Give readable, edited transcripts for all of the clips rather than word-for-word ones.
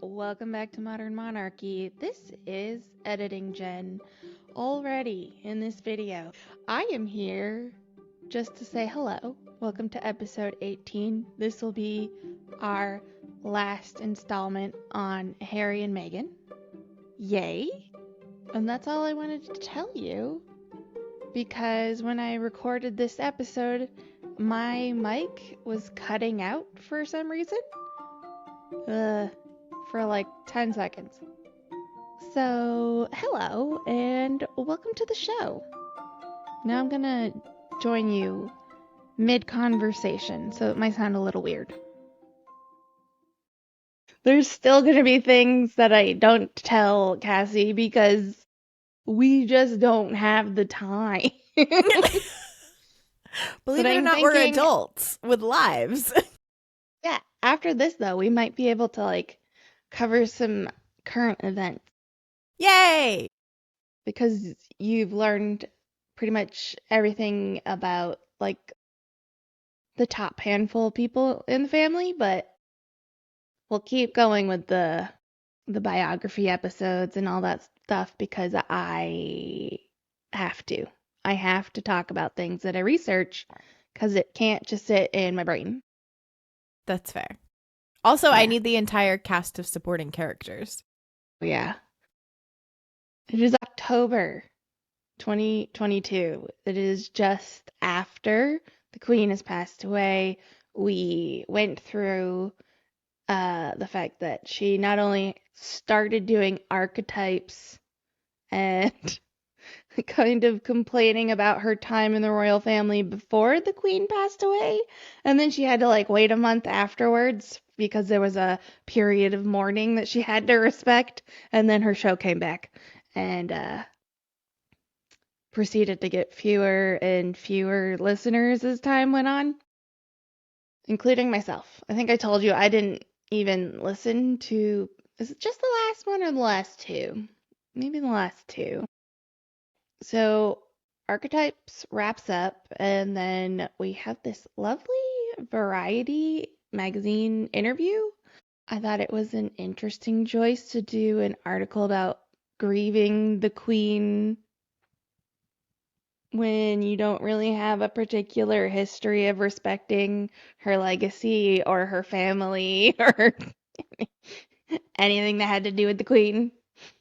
Welcome back to Modern Monarchy. This is Editing Jen. Already in this video, I am here just to say hello. Welcome to episode 18. This will be our last installment on Harry and Meghan. Yay! And that's all I wanted to tell you, because when I recorded this episode, my mic was cutting out for some reason. For like 10 seconds. So, hello, and welcome to the show. Now I'm gonna join you mid-conversation, so it might sound a little weird. There's still gonna be things that I don't tell Cassie because we just don't have the time. Believe it or not, we're adults with lives. Yeah, after this though, we might be able to cover some current events. Yay! Because you've learned pretty much everything about the top handful of people in the family, but we'll keep going with the biography episodes and all that stuff because I have to. I have to talk about things that I research because it can't just sit in my brain. That's fair. Also, yeah. I need the entire cast of supporting characters. Yeah. It is October 2022. It is just after the Queen has passed away. We went through the fact that she not only started doing archetypes and kind of complaining about her time in the royal family before the Queen passed away, and then she had to wait a month afterwards because there was a period of mourning that she had to respect, and then her show came back and proceeded to get fewer and fewer listeners as time went on, including myself. I think I told you I didn't even listen to, is it just the last one or the last two? Maybe the last two. So Archetypes wraps up, and then we have this lovely Variety magazine interview. I thought it was an interesting choice to do an article about grieving the Queen when you don't really have a particular history of respecting her legacy or her family or anything that had to do with the Queen.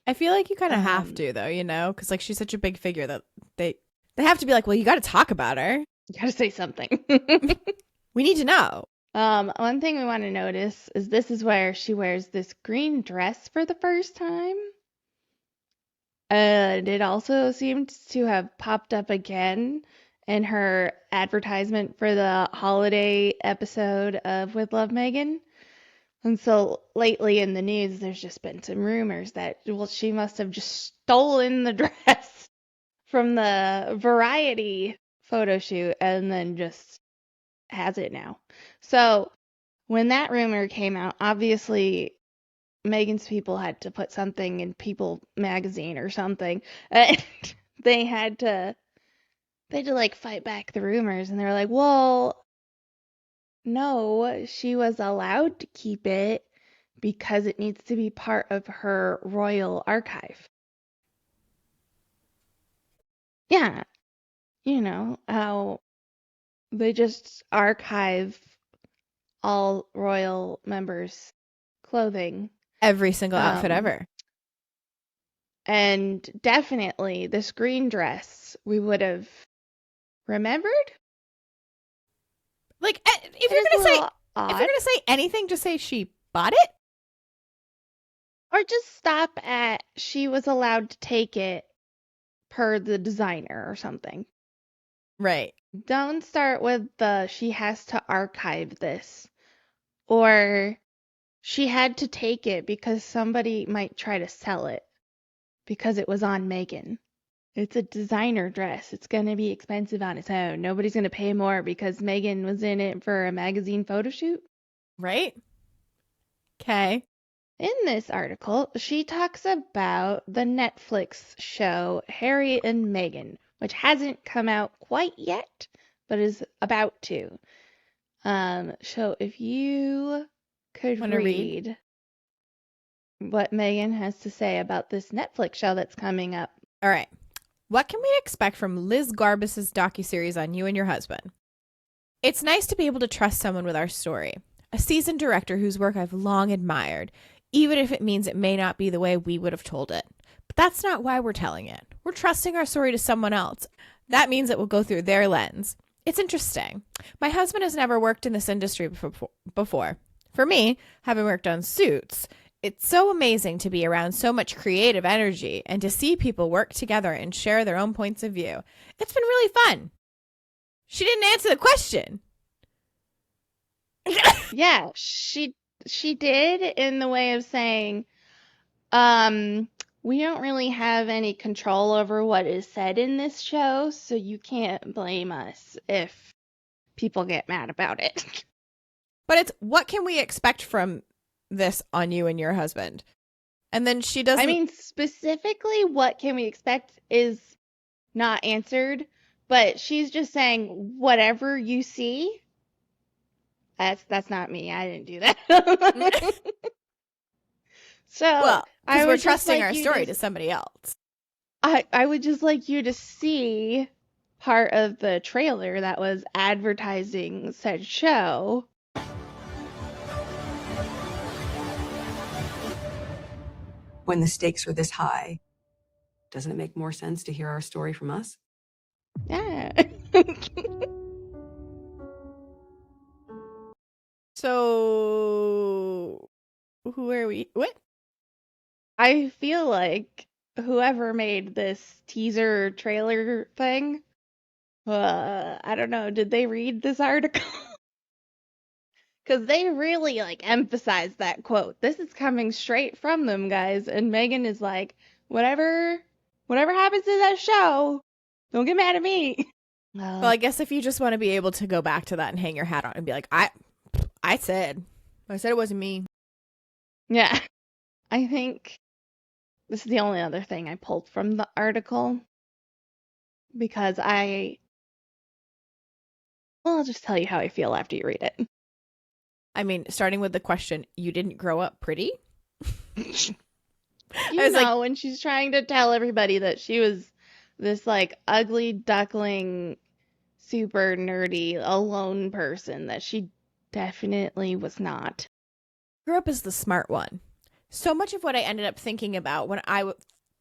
I feel like you kind of have to, though, because she's such a big figure that they have to be like, well, you got to talk about her. You got to say something. We need to know. One thing we want to notice is this is where she wears this green dress for the first time. And it also seems to have popped up again in her advertisement for the holiday episode of With Love, Meghan. And so lately in the news, there's just been some rumors that, well, she must have just stolen the dress from the Variety photo shoot and then just has it now. So when that rumor came out, obviously Meghan's people had to put something in People magazine or something. They had to fight back the rumors, and they were like, well, no, she was allowed to keep it because it needs to be part of her royal archive. Yeah, you know how they just archive all royal members' clothing. Every single outfit ever. And definitely this green dress we would have remembered. If you're gonna say anything, just say she bought it. Or just stop at she was allowed to take it per the designer or something. Right. Don't start with the she has to archive this. Or she had to take it because somebody might try to sell it because it was on Meghan. It's a designer dress. It's going to be expensive on its own. Nobody's going to pay more because Meghan was in it for a magazine photo shoot. Right. Okay. In this article, she talks about the Netflix show Harry and Meghan, which hasn't come out quite yet, but is about to. So if you could read what Megan has to say about this Netflix show that's coming up. All right. What can we expect from Liz Garbus's docuseries on You and Your Husband? It's nice to be able to trust someone with our story. A seasoned director whose work I've long admired, even if it means it may not be the way we would have told it. But that's not why we're telling it. We're trusting our story to someone else. That means it will go through their lens. It's interesting. My husband has never worked in this industry before. For me, having worked on Suits, it's so amazing to be around so much creative energy and to see people work together and share their own points of view. It's been really fun. She didn't answer the question. Yeah, she did in the way of saying, we don't really have any control over what is said in this show, so you can't blame us if people get mad about it. But it's, what can we expect from this on You and Your Husband? And then she doesn't. I mean, specifically, what can we expect is not answered, but she's just saying, whatever you see, that's not me. I didn't do that. So Well, because I we're would just trusting like our you story to, to somebody else. I would just like you to see part of the trailer that was advertising said show. When the stakes are this high, doesn't it make more sense to hear our story from us? Yeah. So, who are we? What? I feel like whoever made this teaser trailer thing, I don't know, did they read this article? Because they really emphasize that quote. This is coming straight from them, guys. And Megan is like, whatever happens in that show, don't get mad at me. Well, I guess if you just want to be able to go back to that and hang your hat on and be like, I said it wasn't me. Yeah. I think this is the only other thing I pulled from the article because I'll just tell you how I feel after you read it. I mean, starting with the question, you didn't grow up pretty? You know, when she's trying to tell everybody that she was this ugly duckling, super nerdy, alone person that she definitely was not. Grew up as the smart one. So much of what I ended up thinking about when I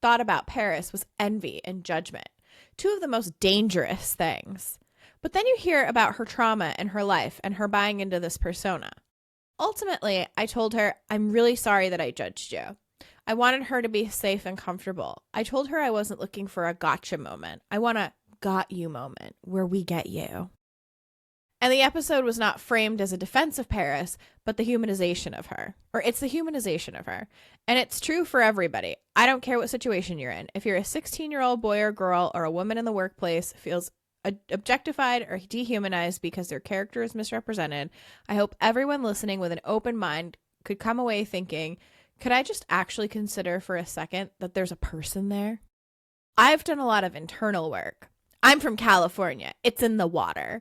thought about Paris was envy and judgment. Two of the most dangerous things. But then you hear about her trauma and her life and her buying into this persona. Ultimately, I told her, I'm really sorry that I judged you. I wanted her to be safe and comfortable. I told her I wasn't looking for a gotcha moment. I want a got you moment where we get you. And the episode was not framed as a defense of Paris, but the humanization of her. Or it's the humanization of her. And it's true for everybody. I don't care what situation you're in. If you're a 16-year-old boy or girl or a woman in the workplace feels objectified or dehumanized because their character is misrepresented, I hope everyone listening with an open mind could come away thinking, could I just actually consider for a second that there's a person there? I've done a lot of internal work. I'm from California. It's in the water.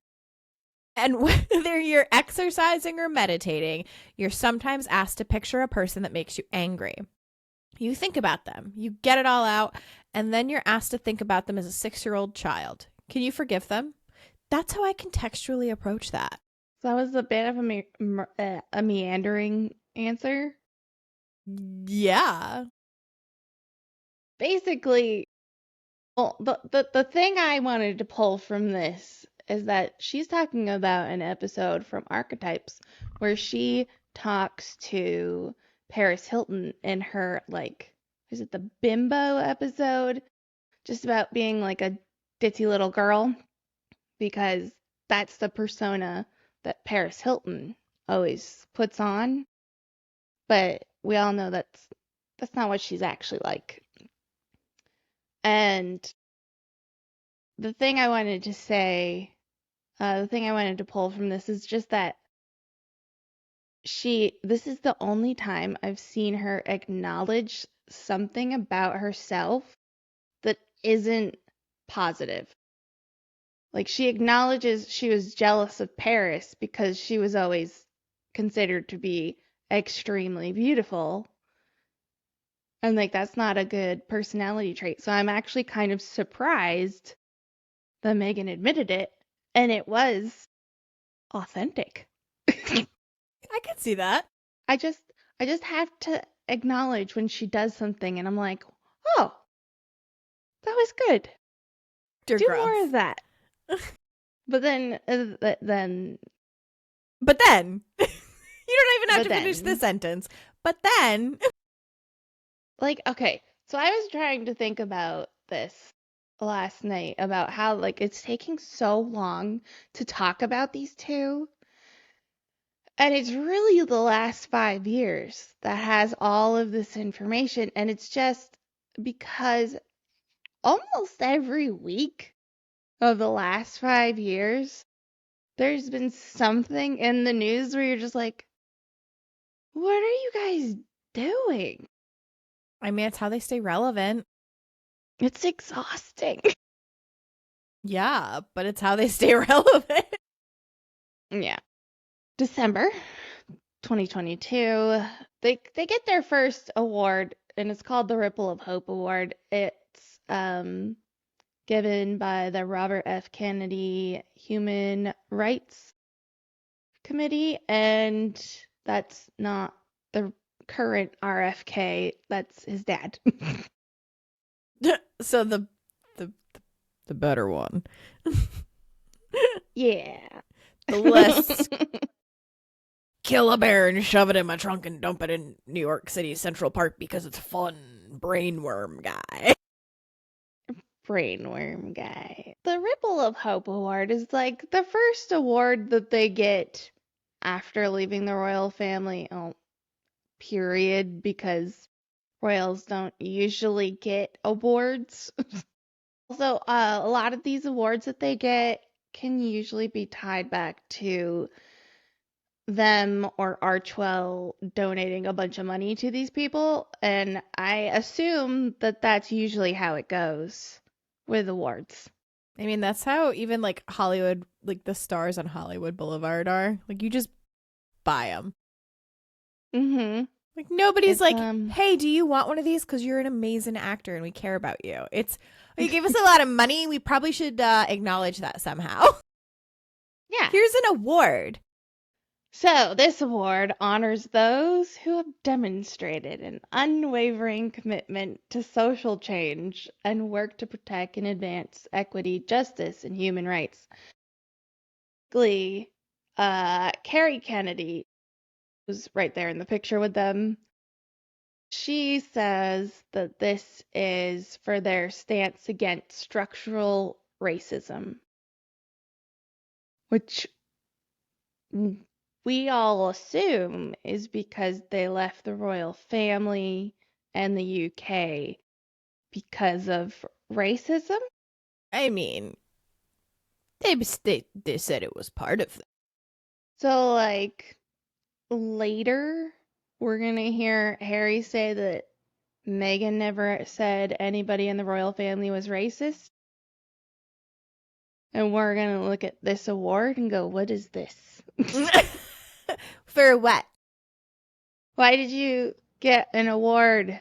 And whether you're exercising or meditating, you're sometimes asked to picture a person that makes you angry. You think about them, you get it all out, and then you're asked to think about them as a 6-year-old child. Can you forgive them? That's how I contextually approach that. So that was a bit of a meandering answer. Yeah. Basically, well, the thing I wanted to pull from this is that she's talking about an episode from Archetypes where she talks to Paris Hilton in her, is it the bimbo episode? Just about being like a ditzy little girl, because that's the persona that Paris Hilton always puts on. But we all know that's not what she's actually like. And the thing I wanted to say, the thing I wanted to pull from this is just that this is the only time I've seen her acknowledge something about herself that isn't positive. Like, she acknowledges she was jealous of Paris because she was always considered to be extremely beautiful. And like that's not a good personality trait. So I'm actually kind of surprised that Megan admitted it and it was authentic. I could see that. I just I just have to acknowledge when she does something and I'm like, "Oh, that was good. Dear Do Grumps. more of that." But then But then, you don't even have But to finish the then- sentence. But then, like okay, so I was trying to think about this last night about how like it's taking so long to talk about these two. And it's really the last 5 years that has all of this information. And it's just because almost every week of the last 5 years, there's been something in the news where you're just like, what are you guys doing? I mean, it's how they stay relevant. It's exhausting. Yeah, but it's how they stay relevant. Yeah. December 2022, they get their first award, and it's called the Ripple of Hope Award. It's given by the Robert F. Kennedy Human Rights Committee, and that's not the current RFK, that's his dad. So the better one. Yeah. The less kill a bear and shove it in my trunk and dump it in New York City Central Park because it's fun. Brainworm guy. Brainworm guy. The Ripple of Hope Award is like the first award that they get after leaving the royal family. Oh, period, because royals don't usually get awards. Also, a lot of these awards that they get can usually be tied back to them or Archwell donating a bunch of money to these people, and I assume that that's usually how it goes with awards. I mean, that's how even like Hollywood, like the stars on Hollywood Boulevard are. Like you just buy them. Mm-hmm. Like nobody's It's, like, hey, do you want one of these? Because you're an amazing actor and we care about you. It's, oh, you gave us a lot of money. We probably should acknowledge that somehow. Yeah. Here's an award. So, this award honors those who have demonstrated an unwavering commitment to social change and work to protect and advance equity, justice, and human rights. Basically, Carrie Kennedy, who's right there in the picture with them, she says that this is for their stance against structural racism, which we all assume is because they left the royal family and the UK because of racism. I mean, they said it was part of it. So, like, later, we're going to hear Harry say that Meghan never said anybody in the royal family was racist. And we're going to look at this award and go, what is this? For what? Why did you get an award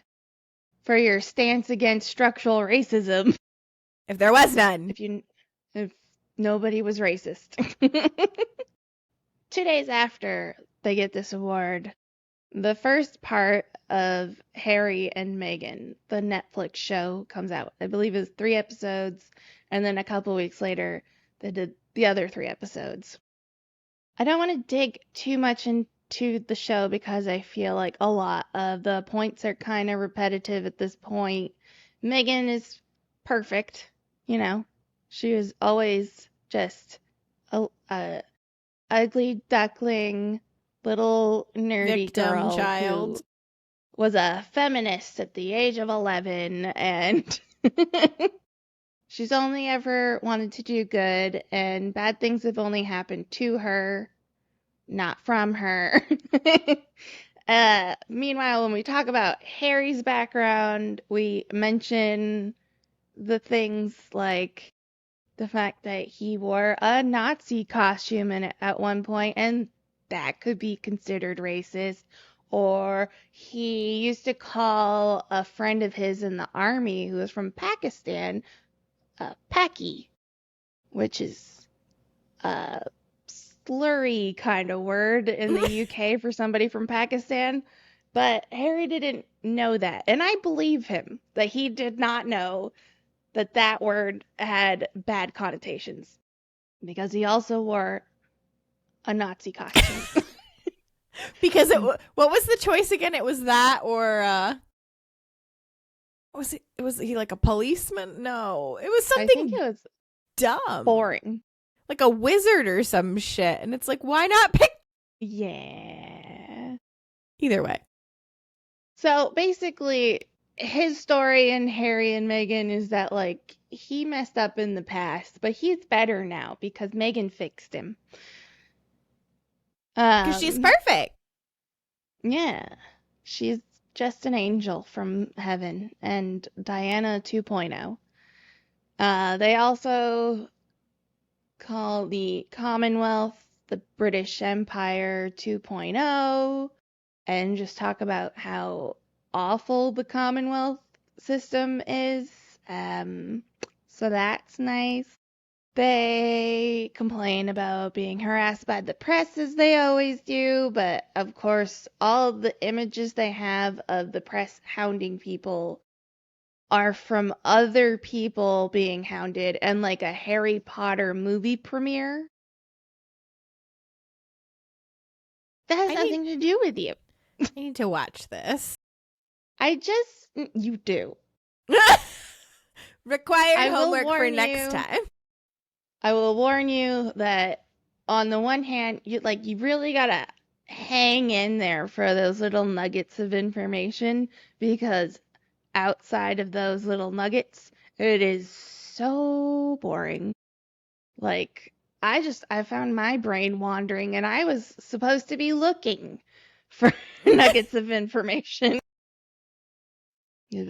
for your stance against structural racism If there was none. if nobody was racist? 2 days after they get this award, the first part of Harry and Meghan, the Netflix show, comes out. I believe it's 3 episodes, and then a couple weeks later, they did the other 3 episodes. I don't want to dig too much into the show because I feel like a lot of the points are kind of repetitive at this point. Meghan is perfect, you know. She was always just a ugly duckling, little nerdy Victim girl child. who was a feminist at the age of 11, and she's only ever wanted to do good, and bad things have only happened to her, not from her. Meanwhile, when we talk about Harry's background, we mention the things like the fact that he wore a Nazi costume at one point, and that could be considered racist. Or he used to call a friend of his in the army who was from Pakistan, Paki, which is a slurry kind of word in the UK for somebody from Pakistan. But Harry didn't know that. And I believe him that he did not know that that word had bad connotations because he also wore a Nazi costume. Because what was the choice again? It was that or was he like a policeman? No. It was I think something it was dumb. boring. Like a wizard or some shit. And it's like, why not pick? Yeah. Either way. So basically, his story in Harry and Meghan is that, like, he messed up in the past, but he's better now because Meghan fixed him. Because she's perfect. Yeah. She's just an angel from heaven and Diana 2.0. They also call the Commonwealth the British Empire 2.0 and just talk about how awful the Commonwealth system is. So that's nice. They complain about being harassed by the press as they always do, but of course, all the images they have of the press hounding people are from other people being hounded and like a Harry Potter movie premiere. That has nothing to do with you. I need to watch this. You do. Required homework for next time. I will warn you that on the one hand, you really gotta hang in there for those little nuggets of information because outside of those little nuggets, it is so boring. Like, I found my brain wandering and I was supposed to be looking for nuggets of information.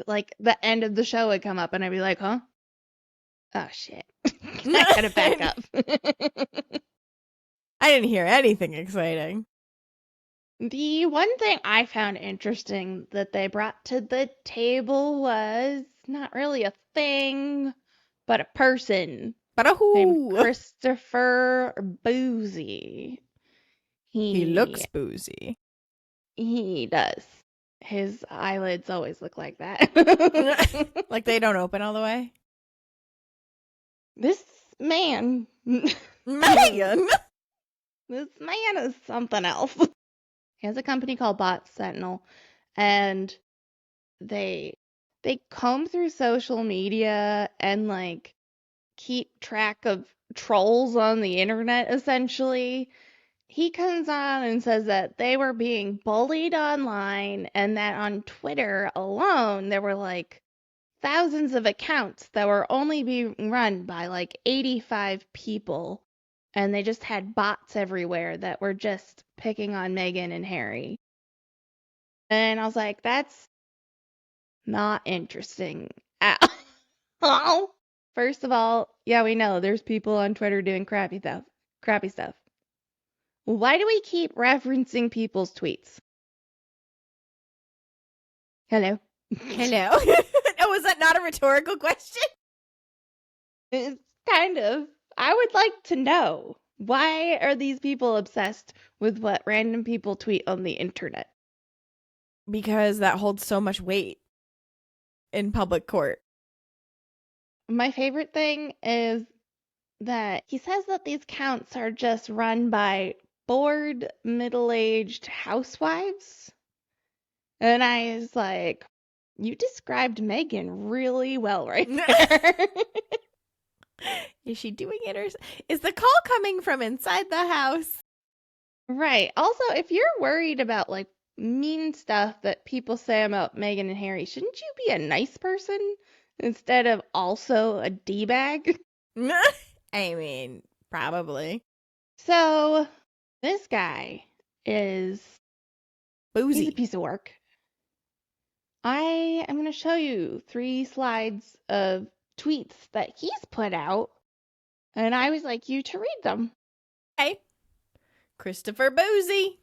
Like, the end of the show would come up and I'd be like, huh? Oh, shit. I gotta back up. I didn't hear anything exciting. The one thing I found interesting that they brought to the table was not really a thing, but a person named Christopher Boozy. He looks boozy. He does. His eyelids always look like that. Like they don't open all the way? This man. Megan! This man is something else. He has a company called Bot Sentinel, and they comb through social media and like keep track of trolls on the internet essentially. He comes on and says that they were being bullied online and that on Twitter alone there were like thousands of accounts that were only being run by like 85 people and they just had bots everywhere that were just picking on Meghan and Harry. And I was like, that's not interesting at all. First of all, yeah, we know there's people on Twitter doing crappy stuff. Crappy stuff. Why do we keep referencing people's tweets? Hello. Hello. Oh, was that not a rhetorical question? It's kind of. I would like to know, why are these people obsessed with what random people tweet on the internet? Because that holds so much weight in public court. My favorite thing is that he says that these counts are just run by bored, middle-aged housewives. And I was like, you described Meghan really well right there. Is she doing it or is the call coming from inside the house? Right. Also, if you're worried about like mean stuff that people say about Meghan and Harry, shouldn't you be a nice person instead of also a D-bag? I mean, probably. So, this guy is Boozy. He's a piece of work. I am going to show you 3 slides of tweets that he's put out, and I would like you to read them. Hey, Christopher Boozy.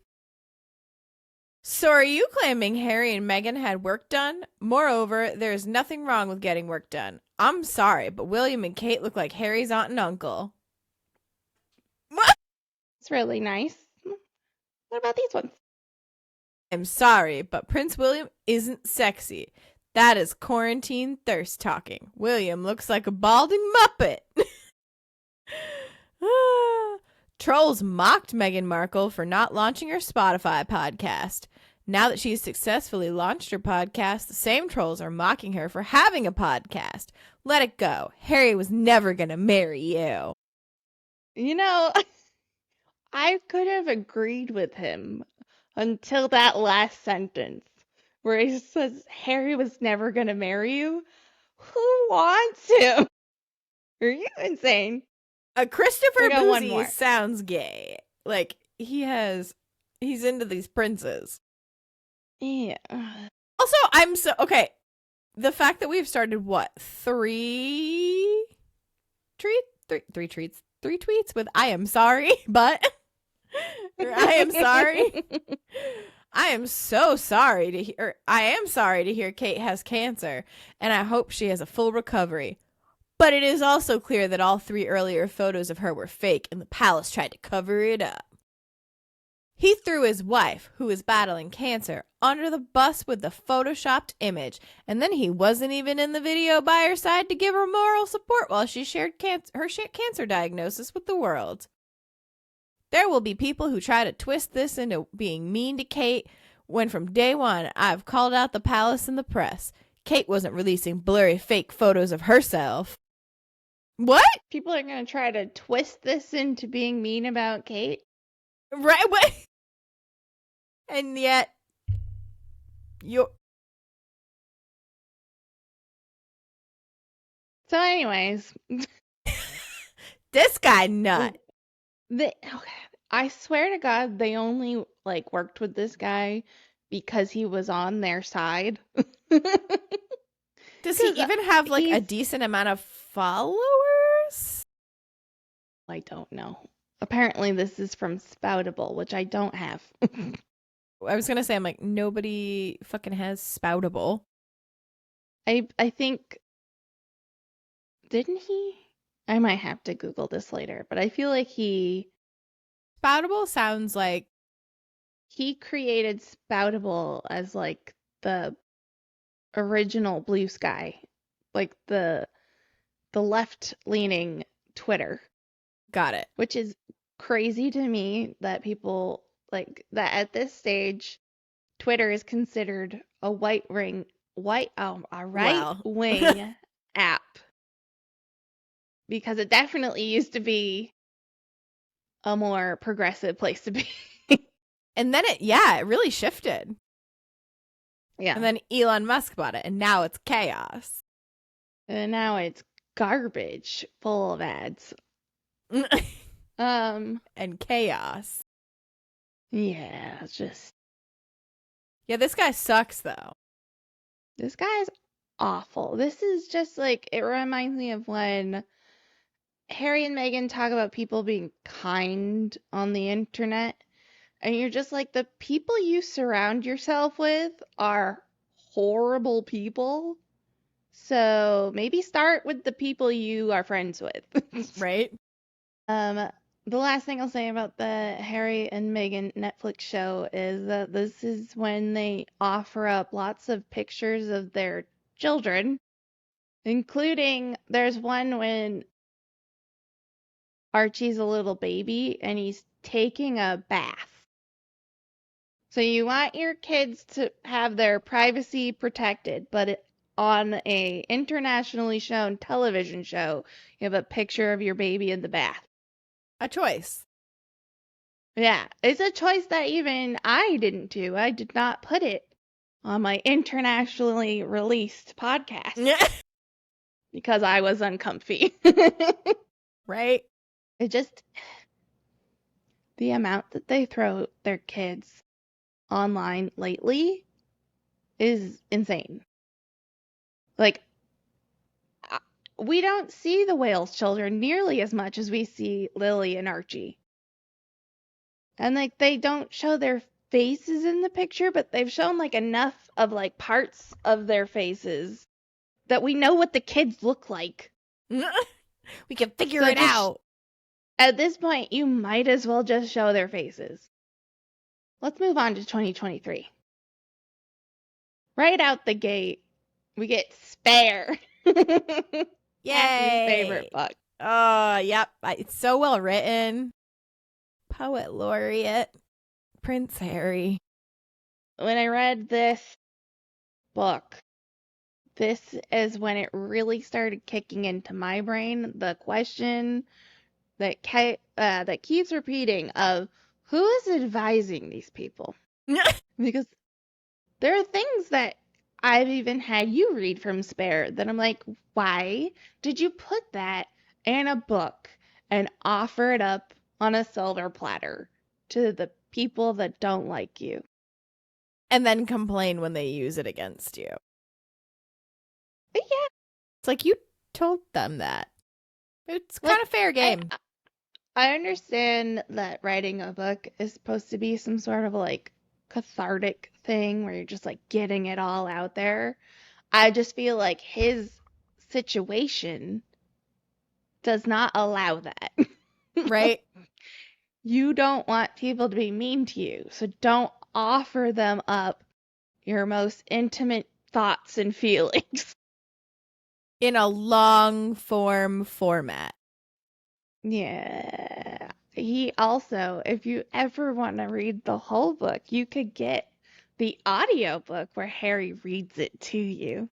So are you claiming Harry and Meghan had work done? Moreover, there is nothing wrong with getting work done. I'm sorry, but William and Kate look like Harry's aunt and uncle. What? It's really nice. What about these ones? I'm sorry, but Prince William isn't sexy. That is quarantine thirst talking. William looks like a balding muppet. Trolls mocked Meghan Markle for not launching her Spotify podcast. Now that she's successfully launched her podcast, the same trolls are mocking her for having a podcast. Let it go. Harry was never going to marry you. You know, I could have agreed with him until that last sentence where he says Harry was never going to marry you. Who wants him? Are you insane? Christopher I got one Boozy more. sounds gay. Like, he's into these princes. Yeah. Also, okay. The fact that we've started three tweets with "I am sorry," but I am sorry. I am so sorry to hear. I am sorry to hear Kate has cancer, and I hope she has a full recovery. But it is also clear that all 3 earlier photos of her were fake, and the palace tried to cover it up. He threw his wife, who is battling cancer, under the bus with the photoshopped image, and then he wasn't even in the video by her side to give her moral support while she shared her cancer diagnosis with the world. There will be people who try to twist this into being mean to Kate, when from day one I've called out the palace and the press. Kate wasn't releasing blurry fake photos of herself. What? People are going to try to twist this into being mean about Kate. Right? What? And yet, you're... So anyways, this guy nut. I swear to God, they only worked with this guy because he was on their side. Does he even have a decent amount of followers? I don't know. Apparently this is from Spoutable, which I don't have. I was gonna say, I'm like, nobody fucking has Spoutable. I think, didn't he? I might have to Google this later, but I feel like Spoutable sounds like he created Spoutable as the original Blue Sky, the left-leaning Twitter. Got it. Which is crazy to me that people that at this stage, Twitter is considered a right-wing app, because it definitely used to be a more progressive place to be. And then it really shifted. Yeah. And then Elon Musk bought it, and now it's chaos. And now it's garbage full of ads. And chaos. Yeah, it's just... Yeah, this guy sucks, though. This guy's awful. This is just it reminds me of when Harry and Meghan talk about people being kind on the internet, and you're just like, the people you surround yourself with are horrible people. So maybe start with the people you are friends with. Right? The last thing I'll say about the Harry and Meghan Netflix show is that this is when they offer up lots of pictures of their children, including there's one when Archie's a little baby and he's taking a bath. So you want your kids to have their privacy protected, but on a internationally shown television show, you have a picture of your baby in the bath. A choice. Yeah, it's a choice that even I didn't do. I did not put it on my internationally released podcast. Yeah. Because I was uncomfy. Right? It just... The amount that they throw their kids online lately is insane. We don't see the Wales children nearly as much as we see Lily and Archie. And they don't show their faces in the picture, but they've shown like enough of like parts of their faces that we know what the kids look like. We can figure So it out. At this point, you might as well just show their faces. Let's move on to 2023. Right out the gate, we get Spare. Happy's favorite Yay. book. Oh, yep. It's so well written. Poet laureate, Prince Harry. When I read this book, this is when it really started kicking into my brain. The question that keeps repeating of who is advising these people? Because there are things that I've even had you read from Spare that I'm like, why did you put that in a book and offer it up on a silver platter to the people that don't like you? And then complain when they use it against you. But yeah, It's like you told them that. It's like, kind of fair game. I understand that writing a book is supposed to be some sort of like cathartic thing where you're just like getting it all out there. I just feel like his situation does not allow that. Right? You don't want people to be mean to you, so don't offer them up your most intimate thoughts and feelings. In a long form format. Yeah. He also, if you ever want to read the whole book, you could get the audiobook where Harry reads it to you.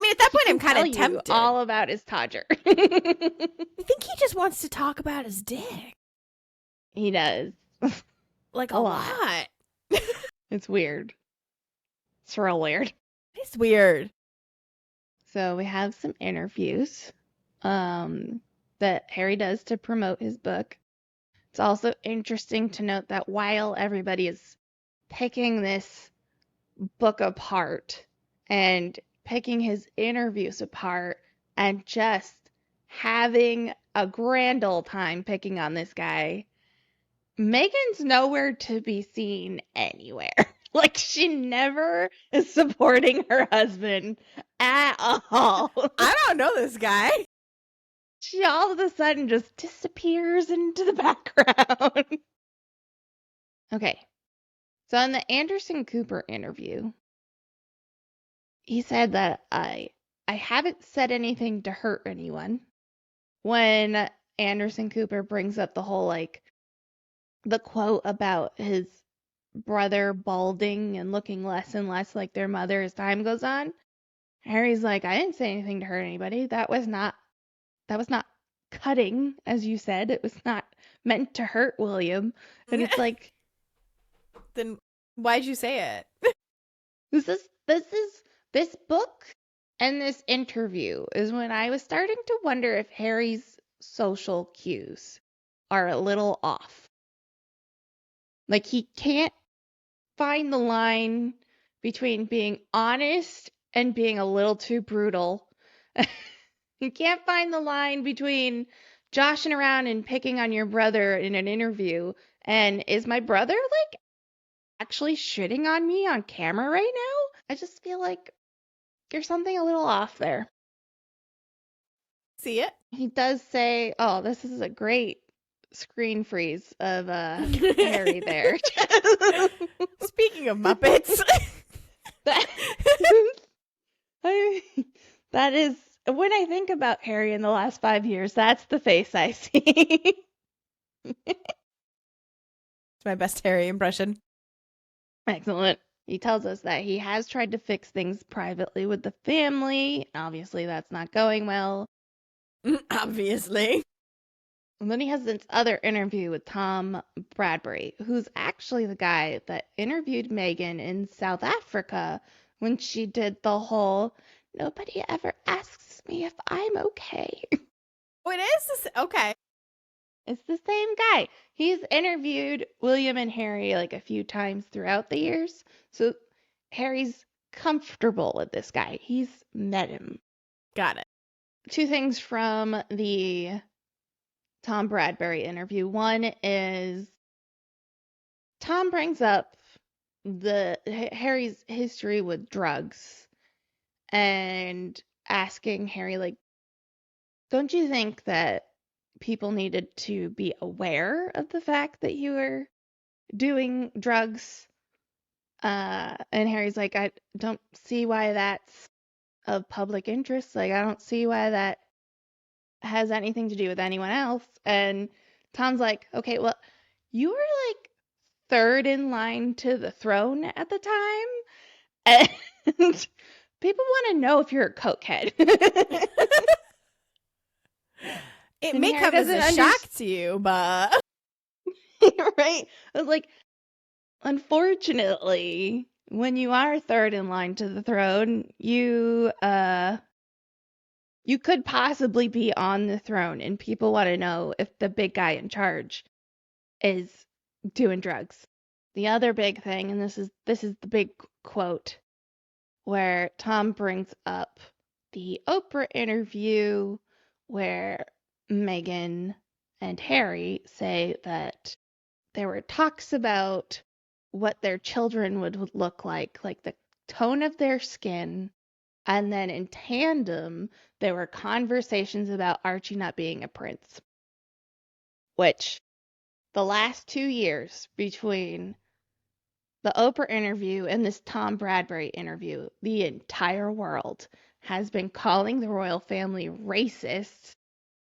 I mean, at that He point, I'm can kind tell of you tempted. all about his Todger. I think he just wants to talk about his dick. He does. Like A a lot. lot. It's weird. It's real weird. It's weird. So we have some interviews that Harry does to promote his book. It's also interesting to note that while everybody is picking this book apart and picking his interviews apart and just having a grand old time picking on this guy, Megan's nowhere to be seen anywhere. Like, she never is supporting her husband at all. I don't know this guy. She all of a sudden just disappears into the background. Okay. So in the Anderson Cooper interview, he said that I haven't said anything to hurt anyone. When Anderson Cooper brings up the whole like the quote about his brother balding and looking less and less like their mother as time goes on, Harry's like, I didn't say anything to hurt anybody. That was not cutting, as you said. It was not meant to hurt William. And it's like, Then why'd you say it? this book and this interview is when I was starting to wonder if Harry's social cues are a little off. Like, he can't find the line between being honest and being a little too brutal. You can't find the line between joshing around and picking on your brother in an interview and is my brother like actually shitting on me on camera right now? I just feel like there's something a little off there. See it? He does say, oh, this is a great screen freeze of Harry there. Speaking of Muppets. That, that is, when I think about Harry in the last 5 years, that's the face I see. It's my best Harry impression. Excellent. He tells us that he has tried to fix things privately with the family. Obviously, that's not going well. Obviously. And then he has this other interview with Tom Bradbury, who's actually the guy that interviewed Megan in South Africa when she did the whole, nobody ever asks me if I'm okay. Oh, it is this. Okay. It's the same guy. He's interviewed William and Harry like a few times throughout the years. So Harry's comfortable with this guy. He's met him. Got it. Two things from the Tom Bradbury interview. One is Tom brings up Harry's history with drugs and asking Harry, like, don't you think that people needed to be aware of the fact that you were doing drugs? And Harry's like, I don't see why that's of public interest. Like, I don't see why that has anything to do with anyone else. And Tom's like, okay, well, you were like third in line to the throne at the time. And people want to know if you're a cokehead. It And may Harry come as a doesn't shock to you, but right? I was like, unfortunately, when you are third in line to the throne, you could possibly be on the throne, and people want to know if the big guy in charge is doing drugs. The other big thing, and this is the big quote, where Tom brings up the Oprah interview where Meghan and Harry say that there were talks about what their children would look like the tone of their skin. And then in tandem, there were conversations about Archie not being a prince, which the last 2 years between the Oprah interview and this Tom Bradbury interview, the entire world has been calling the royal family racist,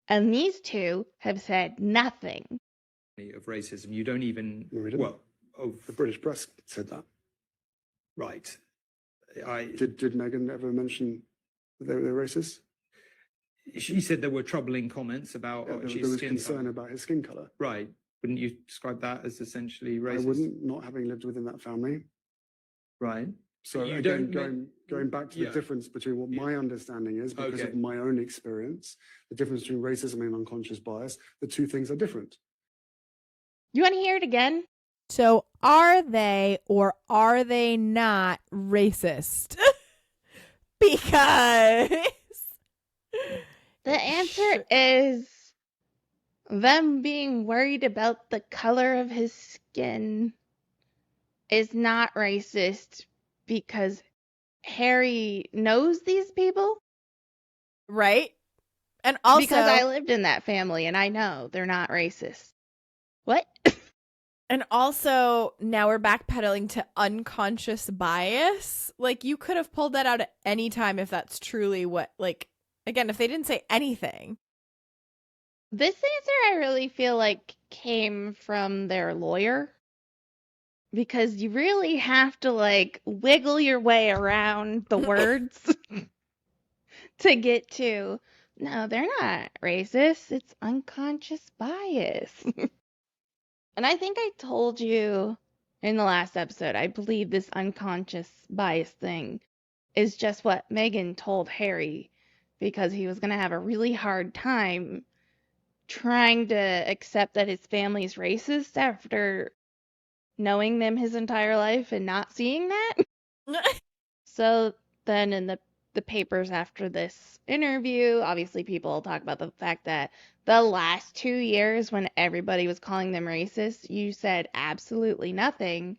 and these two have said nothing. Of racism, you don't even No, we didn't. well, The British press said that. right. Did Meghan ever mention that they were racist? She said there were troubling comments about There Archie's was skin concern color. about his skin color. Right. Wouldn't you describe that as essentially racist? I wouldn't, not having lived within that family. Right. So You again, don't going back to the yeah. difference between what Yeah. my understanding is because Okay. of my own experience, the difference between racism and unconscious bias, the two things are different. You want to hear it again? so are they or are they not racist? Because The answer is them being worried about the color of his skin is not racist because Harry knows these people. right? And also Because I lived in that family and I know they're not racist. What? And also, now we're backpedaling to unconscious bias. Like, you could have pulled that out at any time if that's truly what, like, again, if they didn't say anything. This answer I really feel like came from their lawyer. Because you really have to, like, wiggle your way around the words to get to, no, they're not racist. It's unconscious bias. And I think I told you in the last episode, I believe this unconscious bias thing is just what Meghan told Harry because he was going to have a really hard time trying to accept that his family's racist after knowing them his entire life and not seeing that. So then in the papers after this interview, obviously people talk about the fact that the last 2 years when everybody was calling them racist, you said absolutely nothing.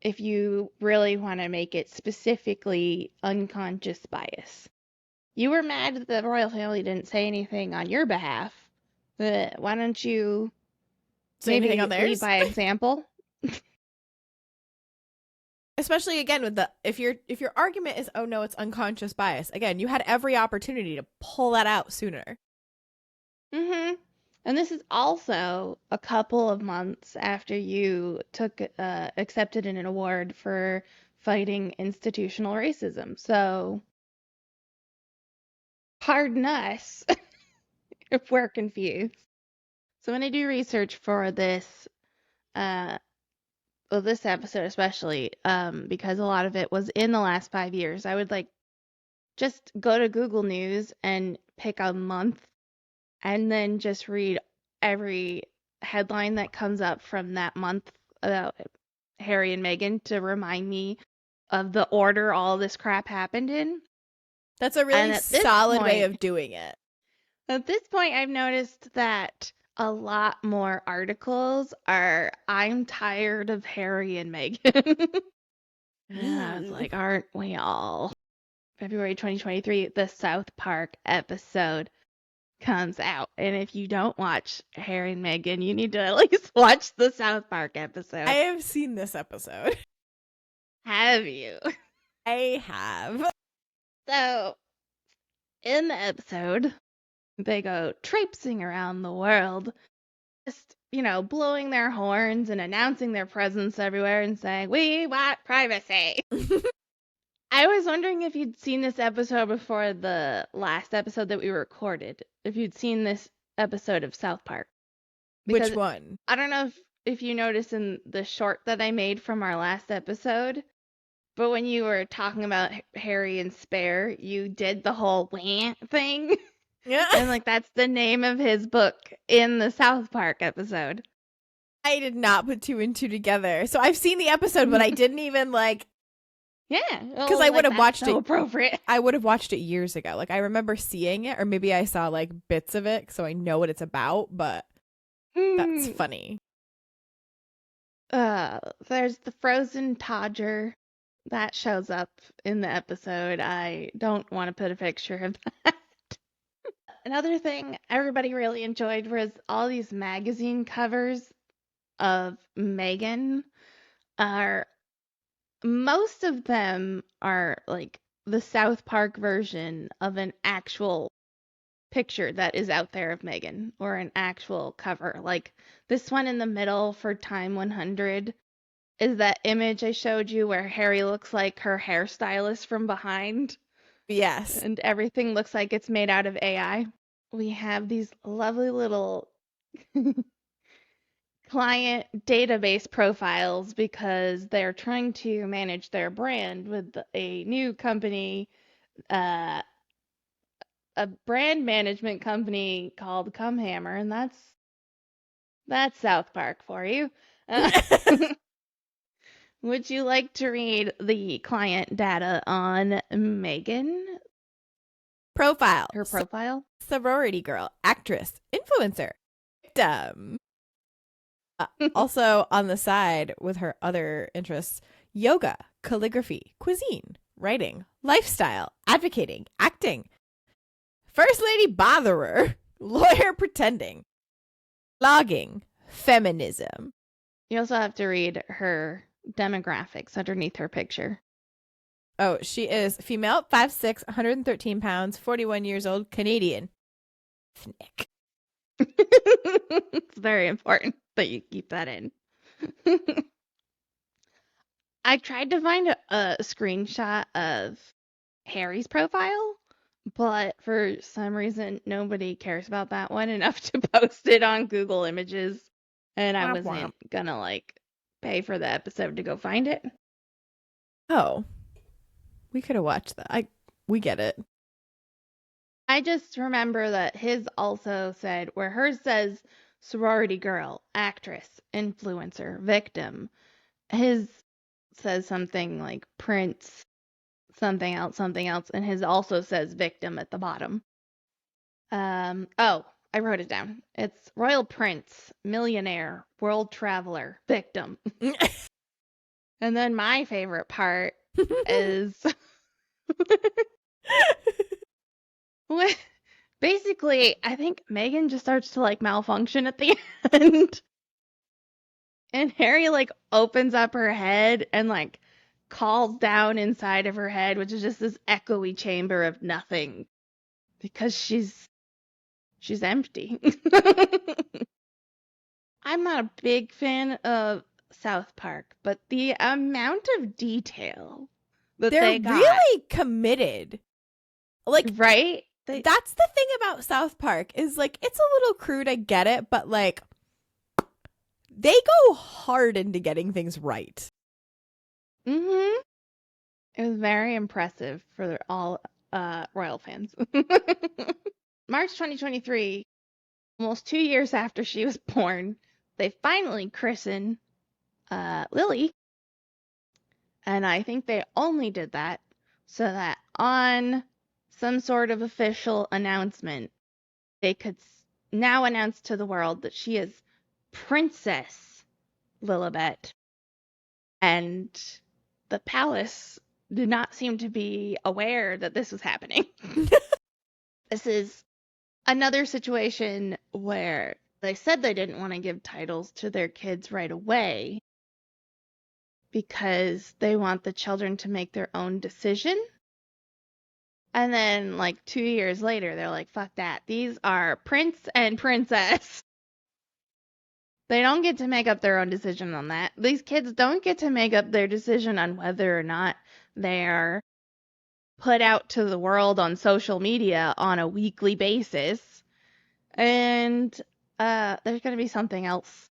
If you really want to make it specifically unconscious bias. You were mad that the royal family didn't say anything on your behalf. Why don't you Say maybe anything on lead theirs? by example? Especially again with the if your argument is, oh no, it's unconscious bias. Again, you had every opportunity to pull that out sooner. Mm-hmm. And this is also a couple of months after you accepted an award for fighting institutional racism. So pardon us if we're confused. So when I do research for this, this episode especially, because a lot of it was in the last 5 years, I would like just go to Google News and pick a month and then just read every headline that comes up from that month about Harry and Meghan to remind me of the order all this crap happened in. That's a really And at this solid way point- of doing it. At this point, I've noticed that a lot more articles are "I'm tired of Harry and Meghan." And I was like, aren't we all? February 2023, the South Park episode comes out. And if you don't watch Harry and Meghan, you need to at least watch the South Park episode. I have seen this episode. Have you? I have. So, in the episode, they go traipsing around the world, just, blowing their horns and announcing their presence everywhere and saying, "We want privacy." I was wondering if you'd seen this episode before the last episode that we recorded. If you'd seen this episode of South Park. Because Which one? I don't know if you noticed in the short that I made from our last episode, but when you were talking about Harry and Spare, you did the whole wah thing. Yeah. And that's the name of his book in the South Park episode. I did not put two and two together. So I've seen the episode, but I didn't even Yeah, because I would have watched so it. Appropriate. I would have watched it years ago. I remember seeing it, or maybe I saw bits of it, so I know what it's about. But that's funny. There's the frozen Todger that shows up in the episode. I don't want to put a picture of that. Another thing everybody really enjoyed was all these magazine covers of Meghan. Most of them are the South Park version of an actual picture that is out there of Meghan, or an actual cover. Like this one in the middle for Time 100 is that image I showed you where Harry looks like her hairstylist from behind. Yes. And everything looks like it's made out of AI. We have these lovely little client database profiles because they're trying to manage their brand with a new company, a brand management company called Cumhammer, and that's South Park for you. Would you like to read the client data on Meghan? Profile. Her profile? Sorority girl, actress, influencer, victim. Also on the side with her other interests: yoga, calligraphy, cuisine, writing, lifestyle, advocating, acting, first lady botherer, lawyer pretending, blogging, feminism. You also have to read her demographics underneath her picture. Oh, she is female, 5'6", 113 pounds, 41 years old, Canadian. Nick. It's very important that you keep that in. I tried to find a screenshot of Harry's profile, but for some reason nobody cares about that one enough to post it on Google Images, and I Womp wasn't gonna pay for the episode to go find it. Oh, we could have watched that. We get it. I just remember that his also said, where hers says sorority girl, actress, influencer, victim. His says something like prince, something else, and his also says victim at the bottom. Oh, I wrote it down. It's royal prince, millionaire, world traveler, victim. And then my favorite part is basically, I think Meghan just starts to malfunction at the end. And Harry opens up her head and calls down inside of her head, which is just this echoey chamber of nothing. Because she's empty. I'm not a big fan of South Park, but the amount of detail that They're they got, really committed. right? That's the thing about South Park is it's a little crude, I get it, but they go hard into getting things right. Mm-hmm. It was very impressive for all royal fans. March 2023, almost 2 years after she was born, they finally christen Lily. And I think they only did that so that on some sort of official announcement, they could now announced to the world that she is Princess Lilibet. And the palace did not seem to be aware that this was happening. This is another situation where they said they didn't want to give titles to their kids right away because they want the children to make their own decision. And then, like, 2 years later, they're like, fuck that. These are Prince and Princess. They don't get to make up their own decision on that. These kids don't get to make up their decision on whether or not they're put out to the world on social media on a weekly basis. And there's going to be something else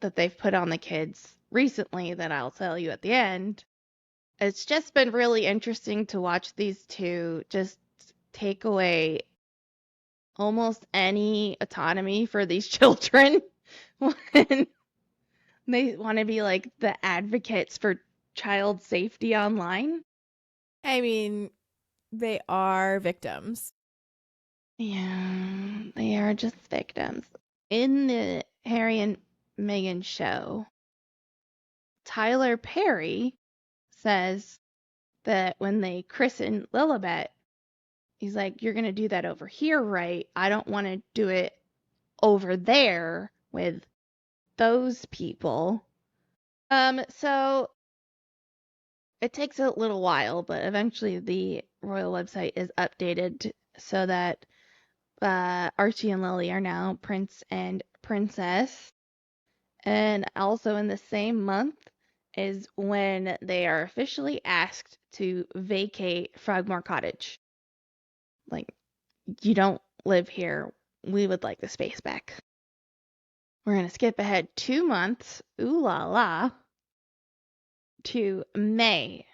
that they've put on the kids recently that I'll tell you at the end. It's just been really interesting to watch these two just take away almost any autonomy for these children when they want to be like the advocates for child safety online. I mean, they are victims. Yeah, they are just victims. In the Harry and Meghan show, Tyler Perry says that when they christen Lilibet, he's like, you're going to do that over here, right? I don't want to do it over there with those people. So it takes a little while, but eventually the royal website is updated so that Archie and Lily are now Prince and Princess. And also in the same month is when they are officially asked to vacate Frogmore Cottage. Like, you don't live here. We would like the space back. We're going to skip ahead 2 months, ooh la la, to May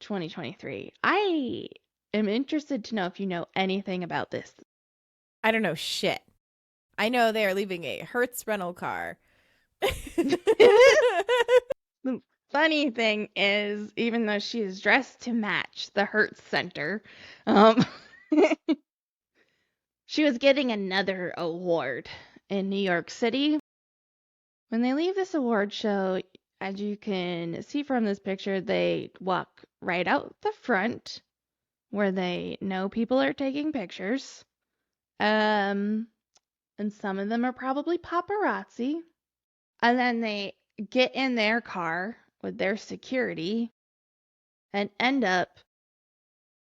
2023. I am interested to know if you know anything about this. I don't know shit. I know they are leaving a Hertz rental car. The funny thing is, even though she is dressed to match the Hertz Center, she was getting another award in New York City. When they leave this award show, as you can see from this picture, they walk right out the front where they know people are taking pictures. And some of them are probably paparazzi. And then they get in their car with their security and end up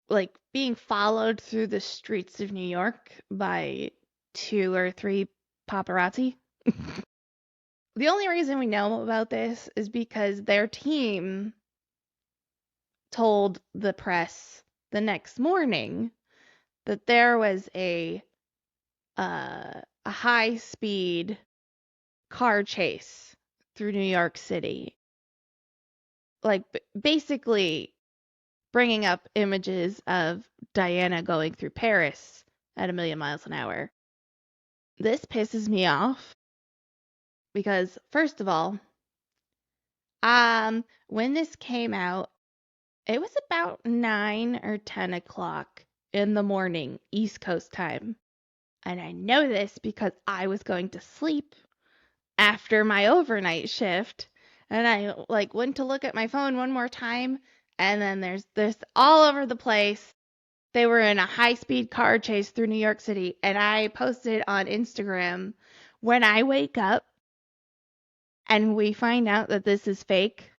like being followed through the streets of New York by 2 or 3 paparazzi. The only reason we know about this is because their team told the press the next morning that there was a high-speed car chase through New York City. Like, basically bringing up images of Diana going through Paris at 1,000,000 miles an hour. This pisses me off because, first of all, when this came out, it was about 9 or 10 o'clock in the morning, East Coast time. And I know this because I was going to sleep after my overnight shift. And I like went to look at my phone one more time. And then there's this all over the place. They were in a high-speed car chase through New York City. And I posted on Instagram, when I wake up and we find out that this is fake,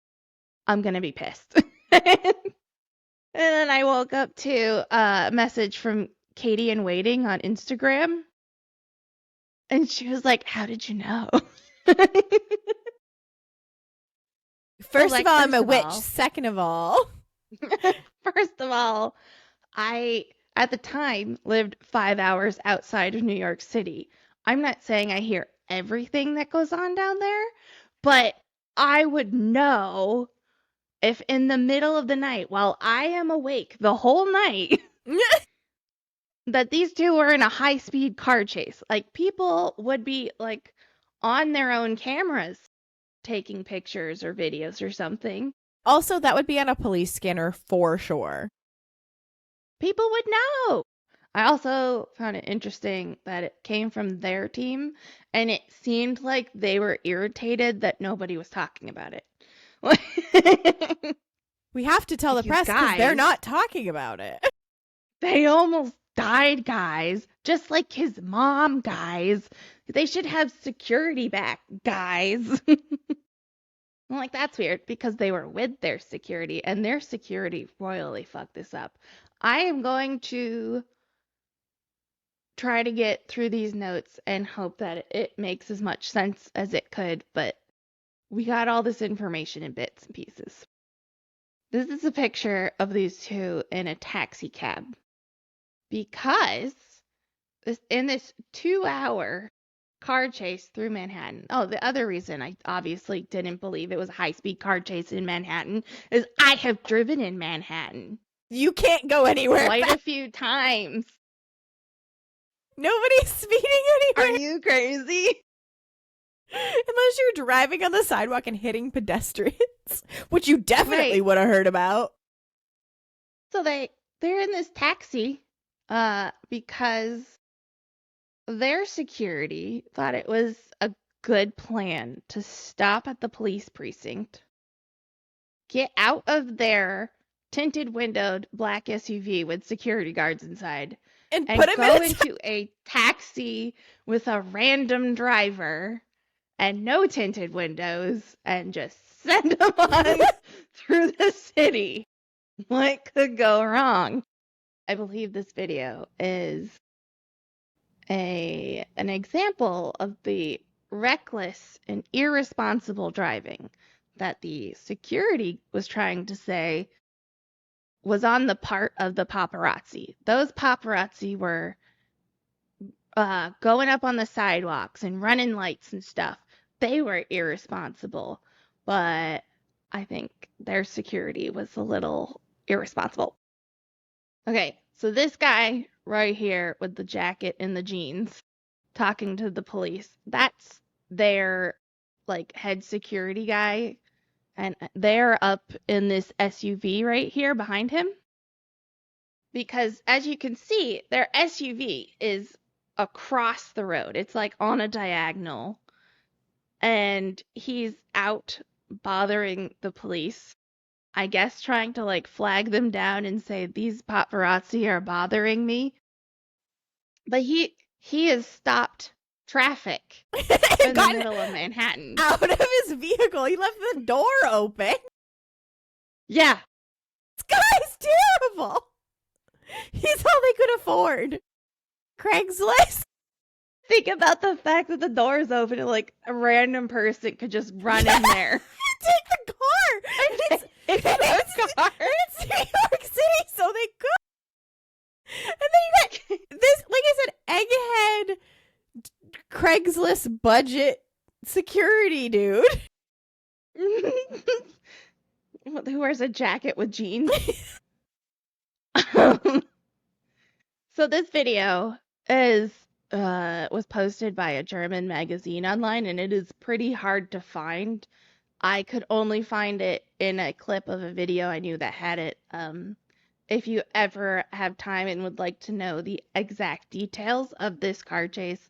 I'm going to be pissed. And then I woke up to a message from Katie in Waiting on Instagram. And she was like, how did you know? First like, of all, I'm a first of witch. all- Second of all, First of all, I, at the time, lived 5 hours outside of New York City. I'm not saying I hear everything that goes on down there, but I would know if in the middle of the night, while I am awake the whole night, that these two were in a high-speed car chase. Like, people would be, like, on their own cameras taking pictures or videos or something. also that would be on a police scanner for sure. People would know. I also found it interesting that it came from their team, and it seemed like they were irritated that nobody was talking about it. We have to tell the Because press because they're guys, not talking about it. they almost died, guys. Just like his mom, guys. They should have security back, guys. I'm like, that's weird because they were with their security and their security royally fucked this up. I am going to try to get through these notes and hope that it makes as much sense as it could, but we got all this information in bits and pieces. This is a picture of these two in a taxi cab because in this 2-hour car chase through Manhattan. Oh, the other reason I obviously didn't believe it was a high-speed car chase in Manhattan is I have driven in Manhattan You can't go anywhere. quite a few times. Nobody's speeding Are anywhere. you crazy? Unless you're driving on the sidewalk and hitting pedestrians, which you definitely Right. would have heard about. So they're in this taxi because their security thought it was a good plan to stop at the police precinct, get out of their tinted windowed black SUV with security guards inside, And and put him go in a into a taxi with a random driver and no tinted windows and just send them on through the city. What could go wrong? I believe this video is an example of the reckless and irresponsible driving that the security was trying to say was on the part of the paparazzi. Those paparazzi were going up on the sidewalks and running lights and stuff. They were irresponsible, but I think their security was a little irresponsible. Okay, so this guy right here with the jacket and the jeans talking to the police, that's their like head security guy, and they're up in this SUV right here behind him. Because as you can see, their SUV is across the road. It's like on a diagonal. And he's out bothering the police. I guess trying to like flag them down and say these paparazzi are bothering me. But he has stopped traffic in the Gotten middle of Manhattan. out of his vehicle. He left the door open. Yeah. This guy's terrible. He's all they could afford. Craigslist. Think about the fact that the door is open and like a random person could just run in there. Take the car. It's a car. It's New York City, so they could. And then you got this, like I said, egghead Craigslist budget security dude. Who wears a jacket with jeans. So this video was posted by a German magazine online, and it is pretty hard to find. I could only find it in a clip of a video I knew that had it. If you ever have time and would like to know the exact details of this car chase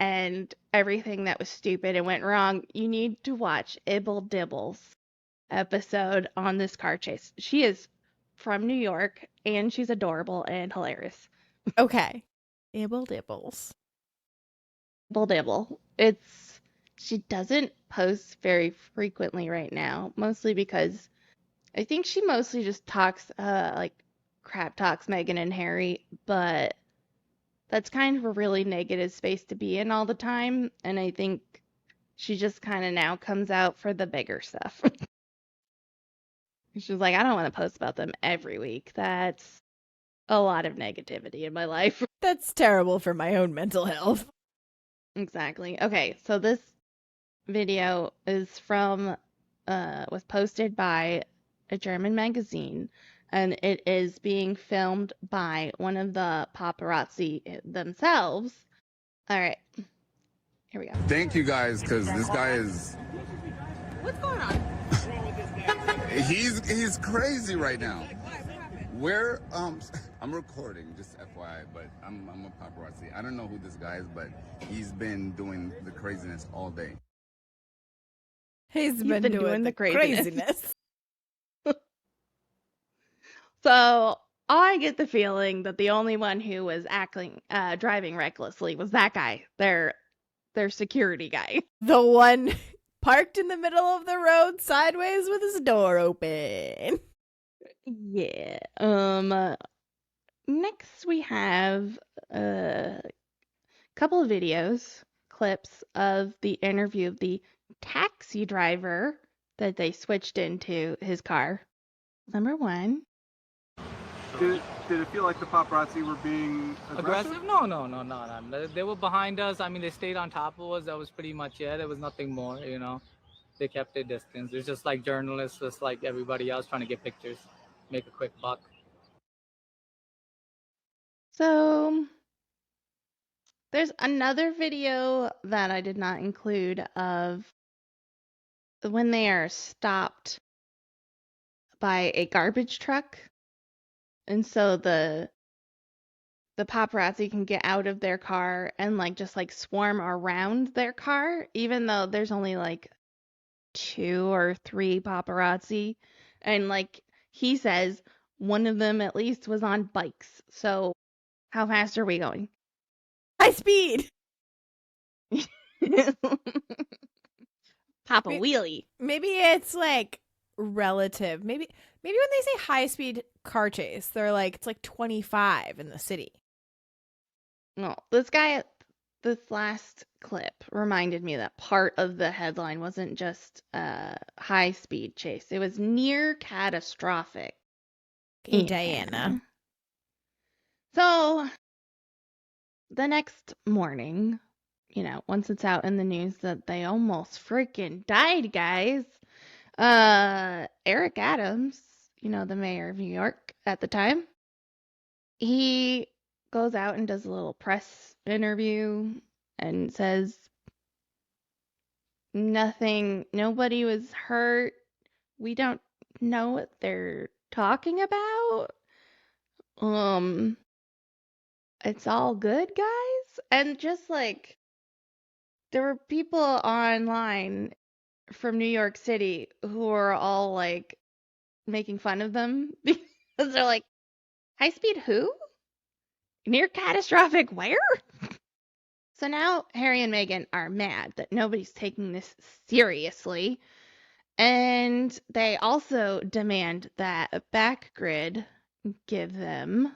and everything that was stupid and went wrong, you need to watch Ibble Dibble's episode on this car chase. She is from New York, and she's adorable and hilarious. Okay. Ibble Dibbles. Ibble Dibble. She doesn't post very frequently right now, mostly because I think she mostly just talks like crap talks Meghan and Harry, but that's kind of a really negative space to be in all the time, and I think she just kind of now comes out for the bigger stuff. She's like, I don't want to post about them every week. That's a lot of negativity in my life. That's terrible for my own mental health. Exactly. Okay, so this video is was posted by a German magazine, and it is being filmed by one of the paparazzi themselves. All right, here we go. Thank you guys, because this guy is. What's going on? He's crazy right now. Where I'm recording, just FYI, but I'm a paparazzi. I don't know who this guy is, but he's been doing the craziness all day. He's been doing the craziness. So I get the feeling that the only one who was driving recklessly was that guy, their security guy. The one parked in the middle of the road sideways with his door open. Yeah. Next we have a couple of clips of the interview of the taxi driver that they switched into his car. Number one. Did it feel like the paparazzi were being aggressive? No. They were behind us. I mean, they stayed on top of us. That was pretty much it. There was nothing more, They kept their distance. It's just like journalists, just like everybody else, trying to get pictures, make a quick buck. So there's another video that I did not include of when they are stopped by a garbage truck. And so the paparazzi can get out of their car and just swarm around their car, even though there's only 2 or 3 paparazzi. And he says one of them at least was on bikes. So how fast are we going? High speed. Papa wheelie. Maybe it's relative. Maybe when they say high speed car chase, they're it's 25 in the city. No, this last clip reminded me that part of the headline wasn't just high speed chase. It was near catastrophic. Hey, Diana. So the next morning, once it's out in the news that they almost freaking died, guys, Eric Adams, the mayor of New York at the time, he goes out and does a little press interview and says nobody was hurt. We don't know what they're talking about. It's all good, guys. And just there were people online from New York City who were all making fun of them because they're high speed who? Near catastrophic where? So now Harry and Meghan are mad that nobody's taking this seriously. And they also demand that Backgrid give them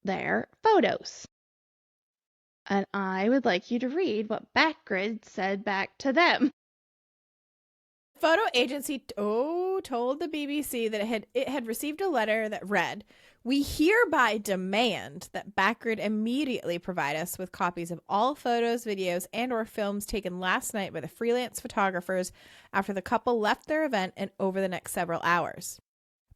their photos. And I would like you to read what Backgrid said back to them. Photo agency told the BBC that it had received a letter that read, "We hereby demand that Backgrid immediately provide us with copies of all photos, videos, and/or films taken last night by the freelance photographers after the couple left their event and over the next several hours."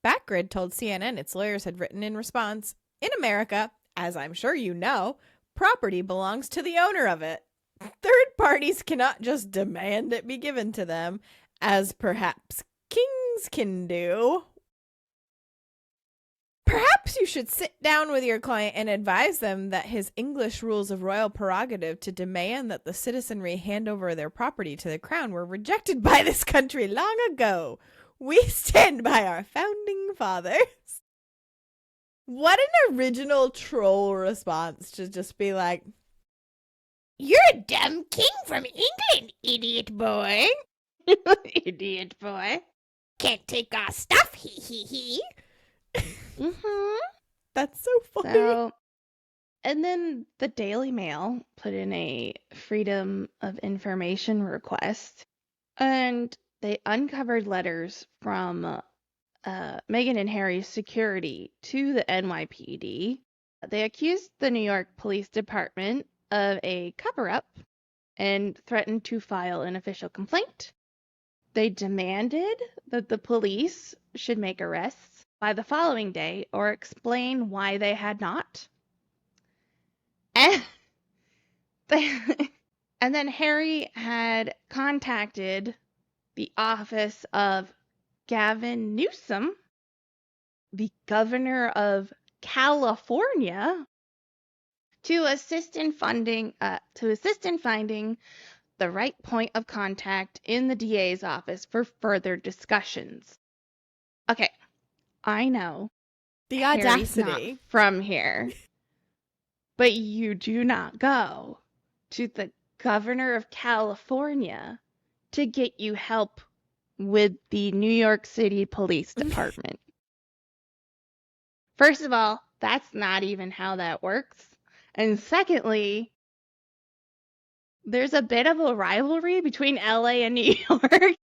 Backgrid told CNN its lawyers had written in response, "In America, as I'm sure you know, property belongs to the owner of it. Third parties cannot just demand it be given to them, as perhaps kings can do. Perhaps you should sit down with your client and advise them that his English rules of royal prerogative to demand that the citizenry hand over their property to the crown were rejected by this country long ago. We stand by our founding fathers." What an original troll response to just be like, "You're a dumb king from England, idiot boy." Idiot boy. "Can't take our stuff, he. Mm-hmm. That's so funny. So, and then the Daily Mail put in a Freedom of Information request, and they uncovered letters from Meghan and Harry's security to the NYPD. They accused the New York Police Department of a cover-up and threatened to file an official complaint. They demanded that the police should make arrests by the following day or explain why they had not. And then Harry had contacted the office of Gavin Newsom, the governor of California to assist in finding the right point of contact in the DA's office for further discussions. Okay, I know The Harry's not audacity. from here, but you do not go to the governor of California to get you help with the New York City Police Department. First of all, that's not even how that works. And secondly, there's a bit of a rivalry between LA and New York.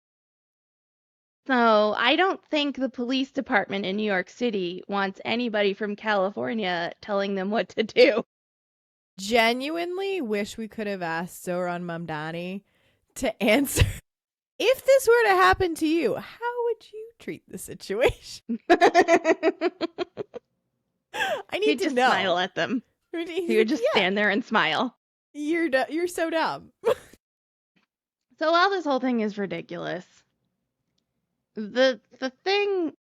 So I don't think the police department in New York City wants anybody from California telling them what to do. Genuinely wish we could have asked Zoran Mamdani to answer. If this were to happen to you, how would you treat the situation? I need He'd to just know. smile at them. He would just stand there and smile. You're so dumb. So while this whole thing is ridiculous, the thing,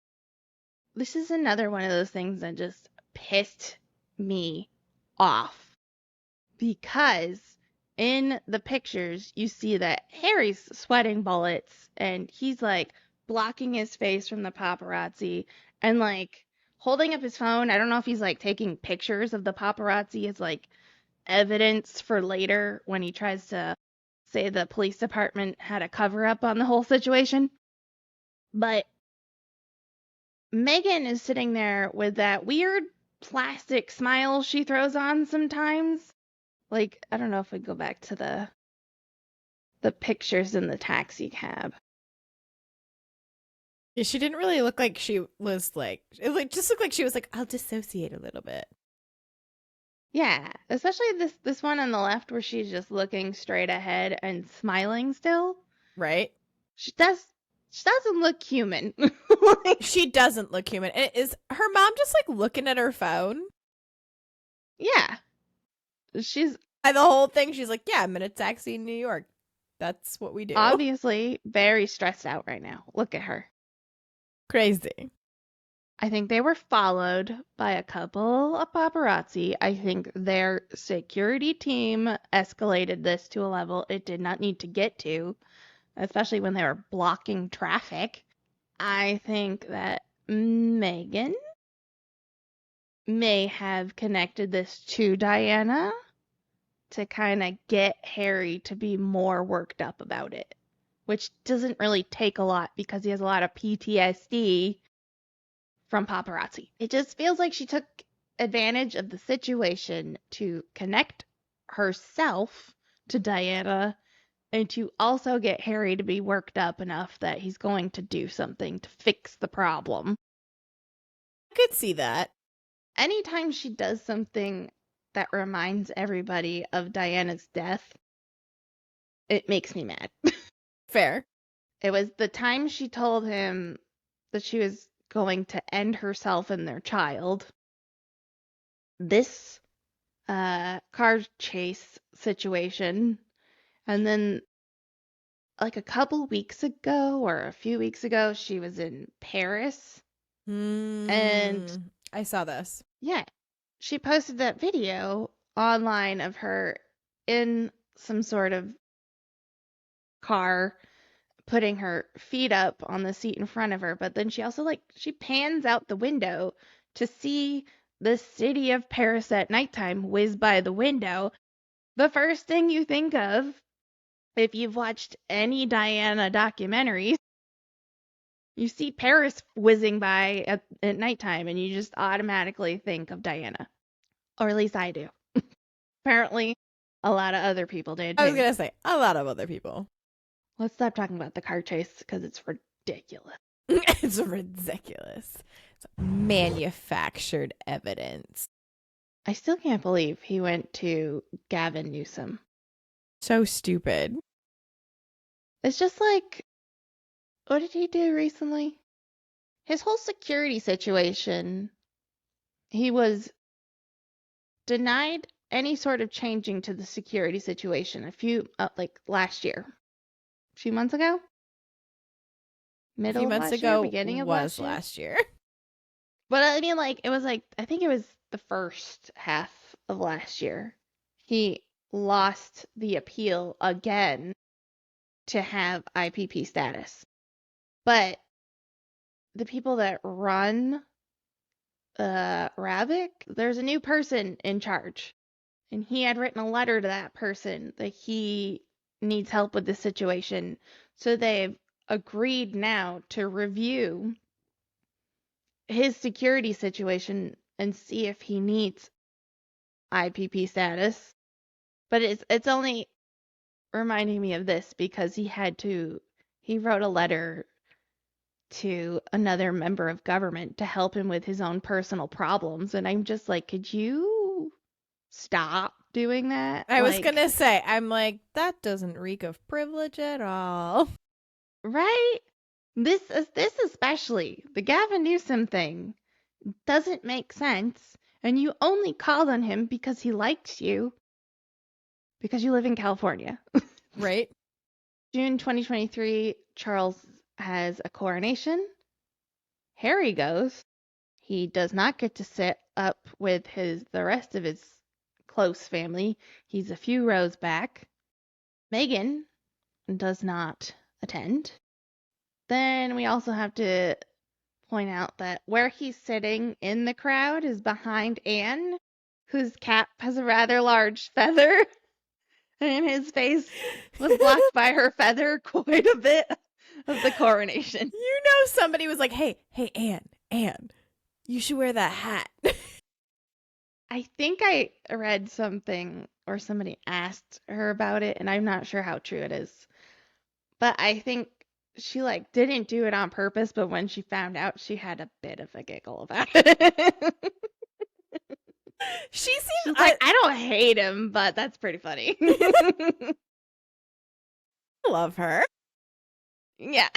this is another one of those things that just pissed me off. Because in the pictures, you see that Harry's sweating bullets and he's like blocking his face from the paparazzi and like holding up his phone. I don't know if he's like taking pictures of the paparazzi as like evidence for later when he tries to say the police department had a cover up on the whole situation. But Meghan is sitting there with that weird plastic smile she throws on sometimes. Like, I don't know if we go back to the pictures in the taxi cab. Yeah, she didn't really look like she was like, it just looked like she was like, I'll dissociate a little bit. Yeah, especially this one on the left where she's just looking straight ahead and smiling still. Right? She doesn't look human. Like, She doesn't look human. And is her mom just like looking at her phone? yeah. She's The whole thing, she's like, yeah, I'm in a taxi in New York. That's what we do. obviously very stressed out right now. Look at her. Crazy. I think they were followed by a couple of paparazzi. I think their security team escalated this to a level it did not need to get to, especially when they were blocking traffic. I think that Meghan may have connected this to Diana to kind of get Harry to be more worked up about it, which doesn't really take a lot because he has a lot of PTSD from paparazzi. It just feels like she took advantage of the situation to connect herself to Diana and to also get Harry to be worked up enough that he's going to do something to fix the problem. I could see that. Anytime she does something that reminds everybody of Diana's death, it makes me mad. Fair. It was the time she told him that she was going to end herself and their child. This car chase situation. And then like a couple weeks ago or a few weeks ago, she was in Paris. And I saw this. yeah, she posted that video online of her in some sort of car putting her feet up on the seat in front of her, but then she also she pans out the window to see the city of Paris at nighttime whiz by the window. The first thing you think of if you've watched any Diana documentaries, you see Paris whizzing by at nighttime and you just automatically think of Diana. Or at least I do. Apparently, a lot of other people did too. I was going to say, a lot of other people. Let's stop talking about the car chase because it's ridiculous. It's ridiculous. It's manufactured evidence. I still can't believe he went to Gavin Newsom. So stupid. It's just like, what did he do recently? His whole security situation, he was denied any sort of changing to the security situation last year. A few months ago? Middle of last year, beginning of last year? Last year. But I mean, like, it was like, I think it was the first half of last year. He lost the appeal again to have IPP status. But the people that run Ravik, there's a new person in charge. And he had written a letter to that person that he needs help with this situation. So they've agreed now to review his security situation and see if he needs IPP status. But it's only reminding me of this because he wrote a letter to another member of government to help him with his own personal problems. And I'm just like, could you stop doing that? I was going to say, I'm like, that doesn't reek of privilege at all. Right? This especially, the Gavin Newsom thing doesn't make sense. And you only called on him because he likes you. Because you live in California. Right? June 2023, Charles has a coronation. Harry goes. He does not get to sit up with the rest of his close family. He's a few rows back. Meghan does not attend. Then we also have to point out that where he's sitting in the crowd is behind Anne, whose cap has a rather large feather. And his face was blocked by her feather quite a bit of the coronation. You know, somebody was like, hey, Anne, you should wear that hat. I think I read something or somebody asked her about it, and I'm not sure how true it is. But I think she didn't do it on purpose, but when she found out, she had a bit of a giggle about it. She's like, I don't hate him, but that's pretty funny. I love her. Yeah.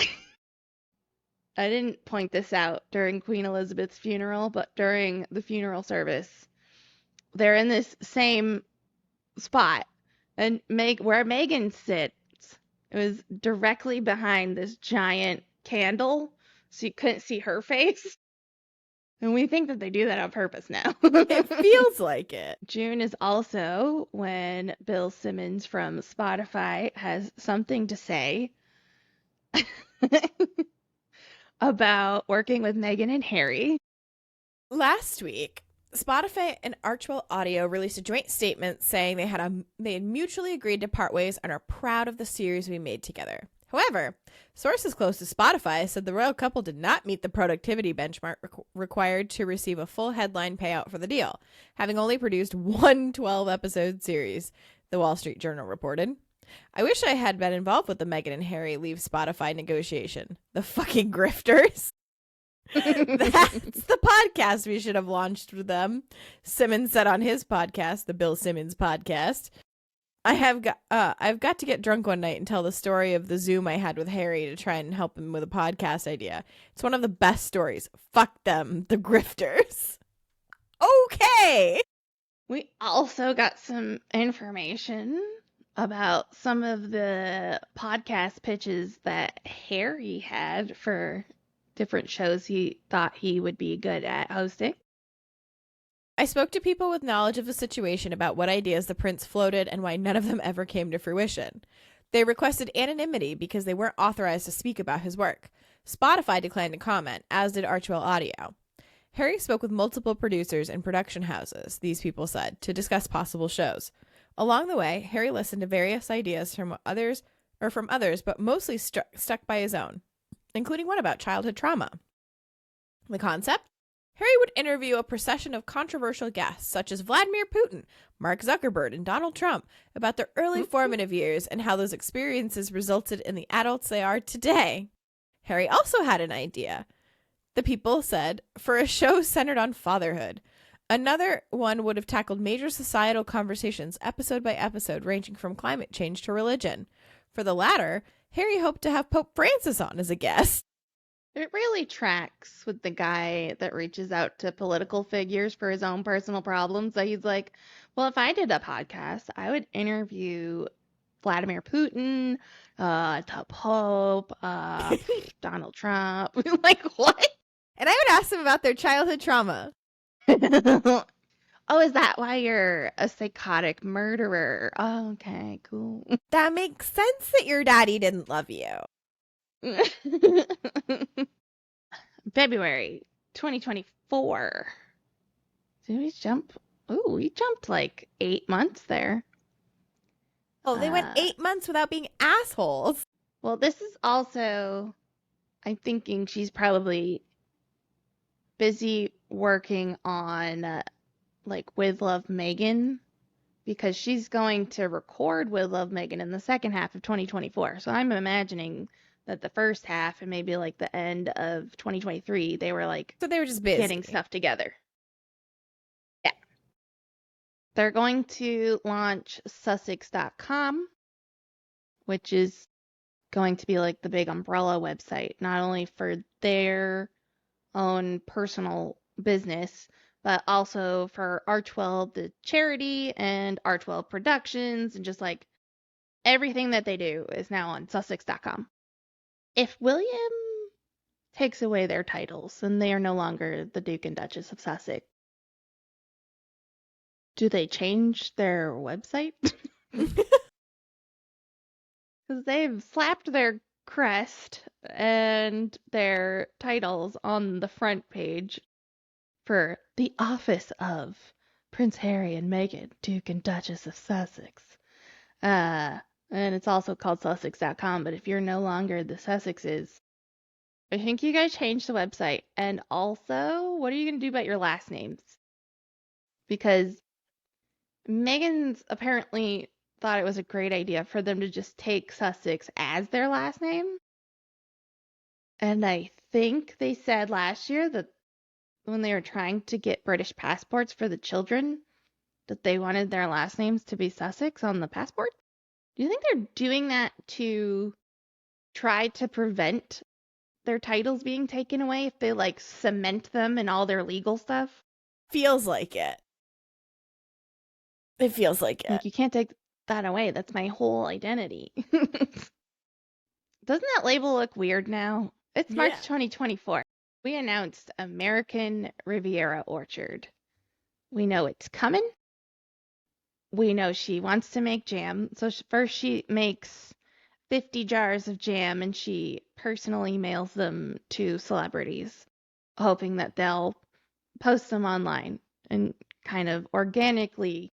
I didn't point this out during Queen Elizabeth's funeral, but during the funeral service, they're in this same spot. And where Meghan sits, it was directly behind this giant candle, so you couldn't see her face. And we think that they do that on purpose now. It feels like it. June is also when Bill Simmons from Spotify has something to say about working with Meghan and Harry. Last week, Spotify and Archwell Audio released a joint statement saying they had mutually agreed to part ways and are proud of the series we made together. However, sources close to Spotify said the royal couple did not meet the productivity benchmark required to receive a full headline payout for the deal, having only produced one 12-episode series, the Wall Street Journal reported. I wish I had been involved with the Meghan and Harry leave Spotify negotiation. The fucking grifters. That's the podcast we should have launched with them, Simmons said on his podcast, the Bill Simmons podcast. I've got to get drunk one night and tell the story of the Zoom I had with Harry to try and help him with a podcast idea. It's one of the best stories. Fuck them, the grifters. Okay. We also got some information about some of the podcast pitches that Harry had for different shows he thought he would be good at hosting. I spoke to people with knowledge of the situation about what ideas the prince floated and why none of them ever came to fruition. They requested anonymity because they weren't authorized to speak about his work. Spotify declined to comment, as did Archwell Audio. Harry spoke with multiple producers and production houses, these people said, to discuss possible shows. Along the way, Harry listened to various ideas from others, but mostly stuck by his own, including one about childhood trauma. The concept? Harry would interview a procession of controversial guests, such as Vladimir Putin, Mark Zuckerberg, and Donald Trump, about their early formative years and how those experiences resulted in the adults they are today. Harry also had an idea, the people said, for a show centered on fatherhood. Another one would have tackled major societal conversations episode by episode, ranging from climate change to religion. For the latter, Harry hoped to have Pope Francis on as a guest. It really tracks with the guy that reaches out to political figures for his own personal problems. That he's like, well, if I did a podcast, I would interview Vladimir Putin, the Pope, Donald Trump. Like, what? And I would ask them about their childhood trauma. Oh, is that why you're a psychotic murderer? Oh, okay, cool. That makes sense that your daddy didn't love you. February 2024. Did we jump? Ooh, we jumped like 8 months there. Oh, they went 8 months without being assholes. Well, this is also, I'm thinking she's probably busy working on like With Love Megan, because she's going to record With Love Megan in the second half of 2024. So I'm imagining that the first half and maybe like the end of 2023, they were like So they were just busy. getting stuff together. Yeah. They're going to launch Sussex.com, which is going to be like the big umbrella website, not only for their own personal business, but also for R12, the charity, and R12 Productions, and just like everything that they do is now on Sussex.com. If William takes away their titles and they are no longer the Duke and Duchess of Sussex, do they change their website? Because they've slapped their crest and their titles on the front page for the office of Prince Harry and Meghan, Duke and Duchess of Sussex. And it's also called Sussex.com, but if you're no longer the Sussexes, I think you guys change the website. And also, what are you going to do about your last names? Because Meghan's apparently thought it was a great idea for them to just take Sussex as their last name. And I think they said last year that when they were trying to get British passports for the children, that they wanted their last names to be Sussex on the passport. Do you think they're doing that to try to prevent their titles being taken away if they like cement them in all their legal stuff? Feels like it. It feels like it. Like, you can't take that away. That's my whole identity. Doesn't that label look weird now? It's March 2024. We announced American Riviera Orchard. We know it's coming. We know she wants to make jam. So first she makes 50 jars of jam and she personally mails them to celebrities, hoping that they'll post them online and kind of organically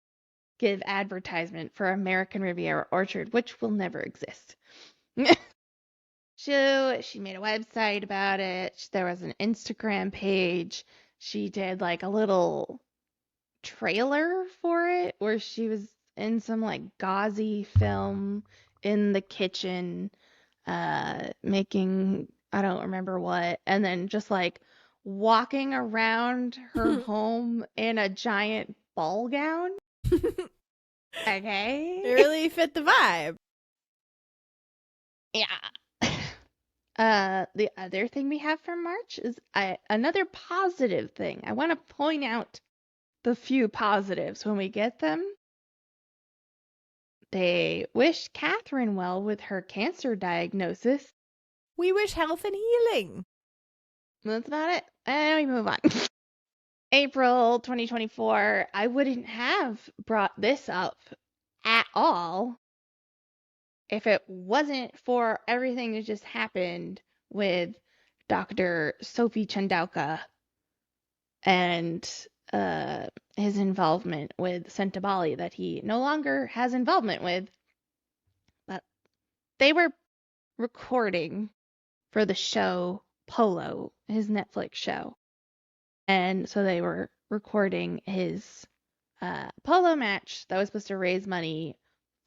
give advertisement for American Riviera Orchard, which will never exist. She made a website about it. There was an Instagram page. She did like a little trailer for it where she was in some like gauzy film in the kitchen, making, I don't remember what, and then just like walking around her home in a giant ball gown. Okay. It really fit the vibe. Yeah. The other thing we have from March is another positive thing. I want to point out the few positives when we get them. They wish Catherine well with her cancer diagnosis. We wish health and healing. That's about it. And we move on. April 2024. I wouldn't have brought this up at all if it wasn't for everything that just happened with Dr. Sophie Chandauka and his involvement with Sentabali that he no longer has involvement with. But they were recording for the show Polo, his Netflix show. And so they were recording his polo match that was supposed to raise money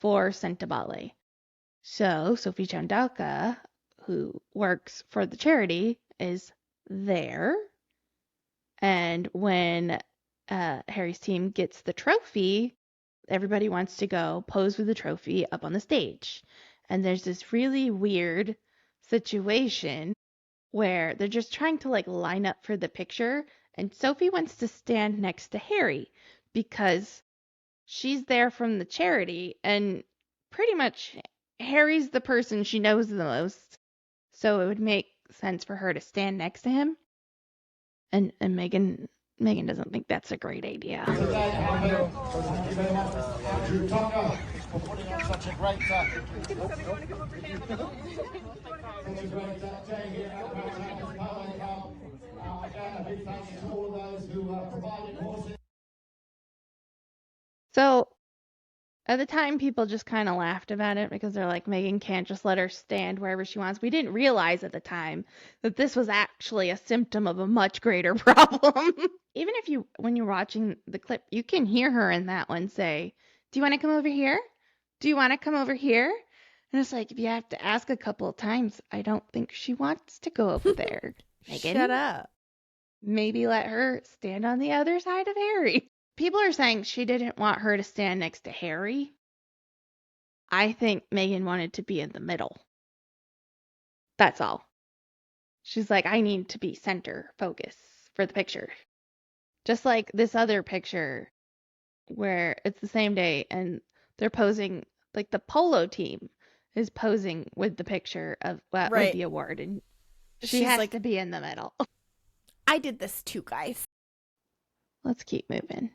for Sentabali. So Sophie Chandauka, who works for the charity, is there. And when Harry's team gets the trophy, everybody wants to go pose with the trophy up on the stage. And there's this really weird situation where they're just trying to like line up for the picture, and Sophie wants to stand next to Harry because she's there from the charity, and pretty much Harry's the person she knows the most, so it would make sense for her to stand next to him. And Megan doesn't think that's a great idea. So at the time, people just kind of laughed about it because they're like, Megan can't just let her stand wherever she wants. We didn't realize at the time that this was actually a symptom of a much greater problem. Even if when you're watching the clip, you can hear her in that one say, "Do you want to come over here? Do you want to come over here?" And it's like, if you have to ask a couple of times, I don't think she wants to go over there. Megan, Shut up. maybe let her stand on the other side of Harry. People are saying she didn't want her to stand next to Harry. I think Megan wanted to be in the middle. That's all. She's like, I need to be center focus for the picture. Just like this other picture where it's the same day and they're posing, like the polo team is posing with the picture of with Right. the award, and she She's has like, to be in the middle. I did this too, guys. Let's keep moving.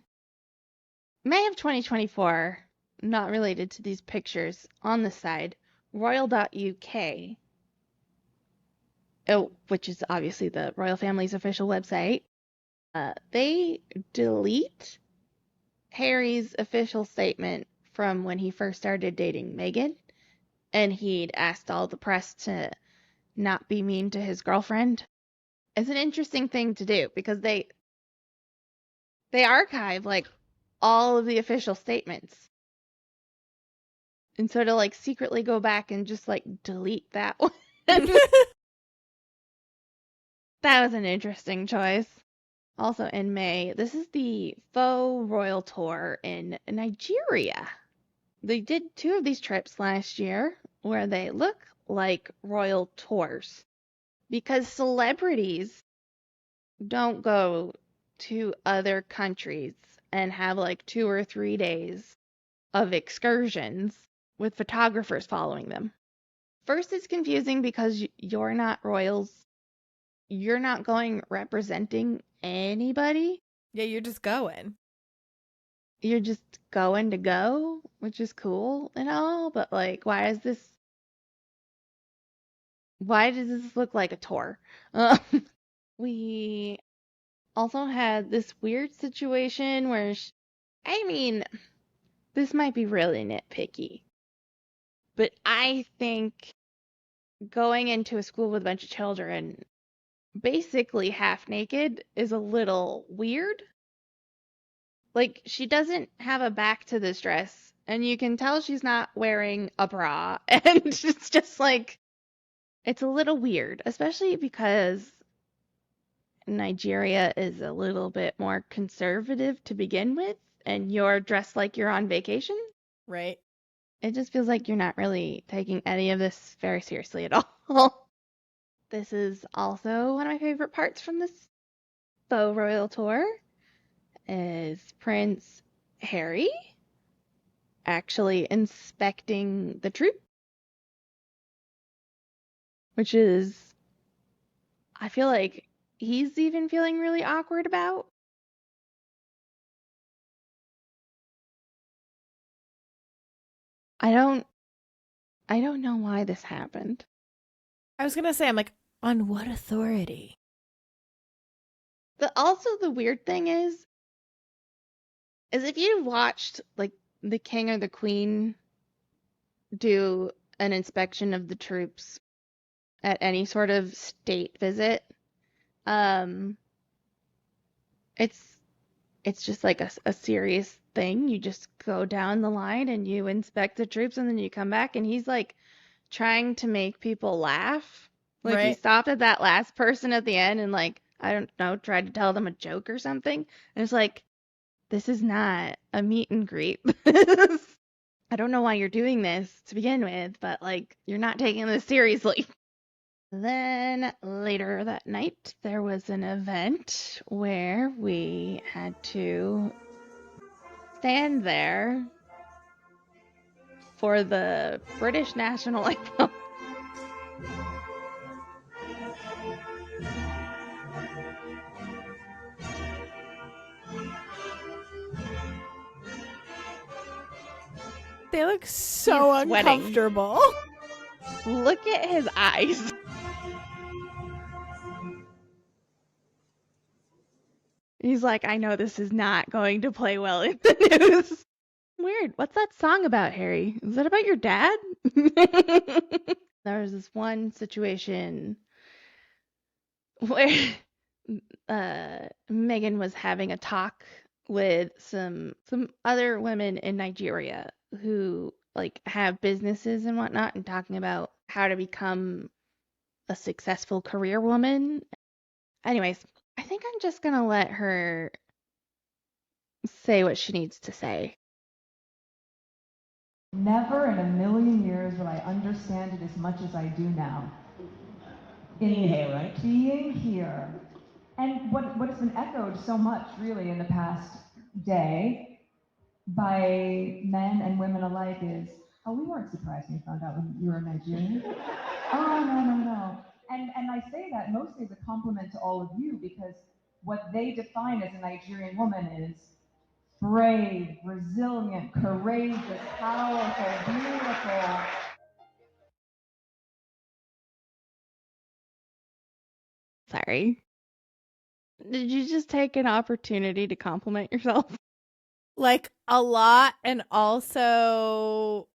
May of 2024, not related to these pictures, on the side, royal.uk, which is obviously the royal family's official website, they delete Harry's official statement from when he first started dating Meghan, and he'd asked all the press to not be mean to his girlfriend. It's an interesting thing to do because they archive like all of the official statements. And so to like secretly go back and just like delete that one. That was an interesting choice. Also in May, this is the faux royal tour in Nigeria. They did 2 of these trips last year where they look like royal tours because celebrities don't go to other countries and have like 2 or 3 days of excursions with photographers following them. First, it's confusing because you're not royals. You're not going representing anybody. Yeah, you're just going. You're just going to go, which is cool and all, but like, why does this look like a tour? We also had this weird situation where, this might be really nitpicky, but I think going into a school with a bunch of children basically half naked is a little weird. Like, she doesn't have a back to this dress, and you can tell she's not wearing a bra, and it's just like, it's a little weird, especially because Nigeria is a little bit more conservative to begin with, and you're dressed like you're on vacation. Right. It just feels like you're not really taking any of this very seriously at all. This is also one of my favorite parts from this faux royal tour, is Prince Harry actually inspecting the troop, which is, I feel like he's even feeling really awkward about. I don't know why this happened. I was going to say, I'm like, on what authority? Also the weird thing is if you watched like the king or the queen do an inspection of the troops at any sort of state visit, it's just like a serious thing. You just go down the line and you inspect the troops, and then you come back, and he's like trying to make people laugh. Like, he Right. stopped at that last person at the end and, like, I don't know, tried to tell them a joke or something. And it's like, this is not a meet and greet. I don't know why you're doing this to begin with, but like, you're not taking this seriously. Then later that night, there was an event where we had to stand there for the British national anthem. They look so He's sweating. uncomfortable. Look at his eyes. He's like, I know this is not going to play well in the news. Weird. What's that song about, Harry? Is that about your dad? There was this one situation where Megan was having a talk with some other women in Nigeria who like have businesses and whatnot, and talking about how to become a successful career woman. Anyways, I think I'm just gonna let her say what she needs to say. Never in a million years would I understand it as much as I do now. Being here, right? Being here. And what has been echoed so much, really, in the past day by men and women alike is, oh, we weren't surprised when we found out when you were Nigerian. Oh, no. And I say that mostly as a compliment to all of you, because what they define as a Nigerian woman is brave, resilient, courageous, powerful, beautiful. Sorry. Did you just take an opportunity to compliment yourself? Like a lot, and also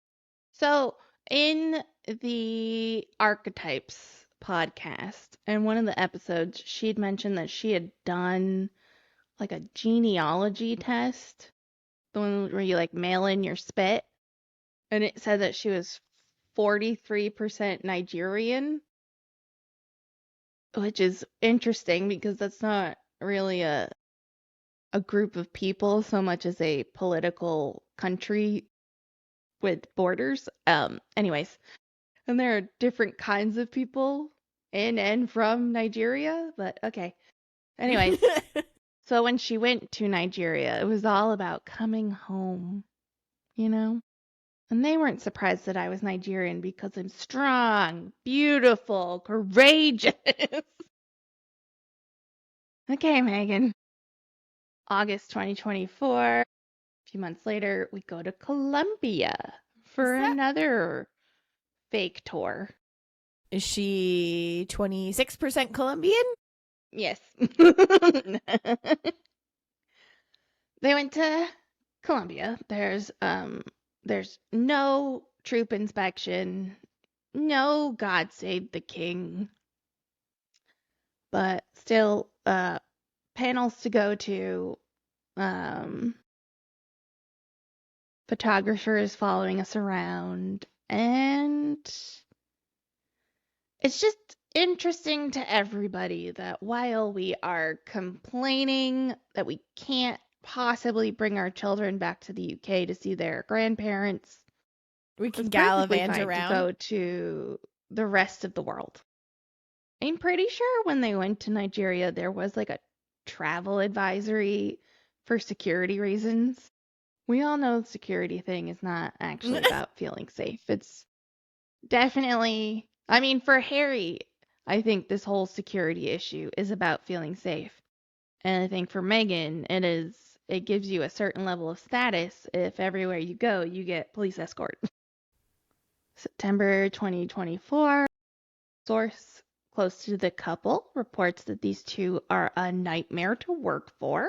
So, in the Archetypes podcast, in one of the episodes, she'd mentioned that she had done like a genealogy test, the one where you like mail in your spit, and it said that she was 43% Nigerian, which is interesting because that's not really a group of people so much as a political country with borders. Anyways, and there are different kinds of people in and from Nigeria, but okay. Anyways, so when she went to Nigeria, it was all about coming home, you know? And they weren't surprised that I was Nigerian because I'm strong, beautiful, courageous. Okay, Megan. August 2024. A few months later, we go to Colombia for another fake tour. Is she 26% Colombian? Yes. They went to Colombia. There's no troop inspection, no God Save the King, but still panels to go to. Photographers following us around, and it's just interesting to everybody that while we are complaining that we can't possibly bring our children back to the UK to see their grandparents, We can it's perfectly gallivant fine around. to go to the rest of the world. I'm pretty sure when they went to Nigeria, there was like a travel advisory for security reasons. We all know the security thing is not actually about feeling safe. It's definitely, I mean, for Harry, I think this whole security issue is about feeling safe. And I think for Megan, it gives you a certain level of status if everywhere you go, you get police escort. September 2024, source close to the couple reports that these two are a nightmare to work for.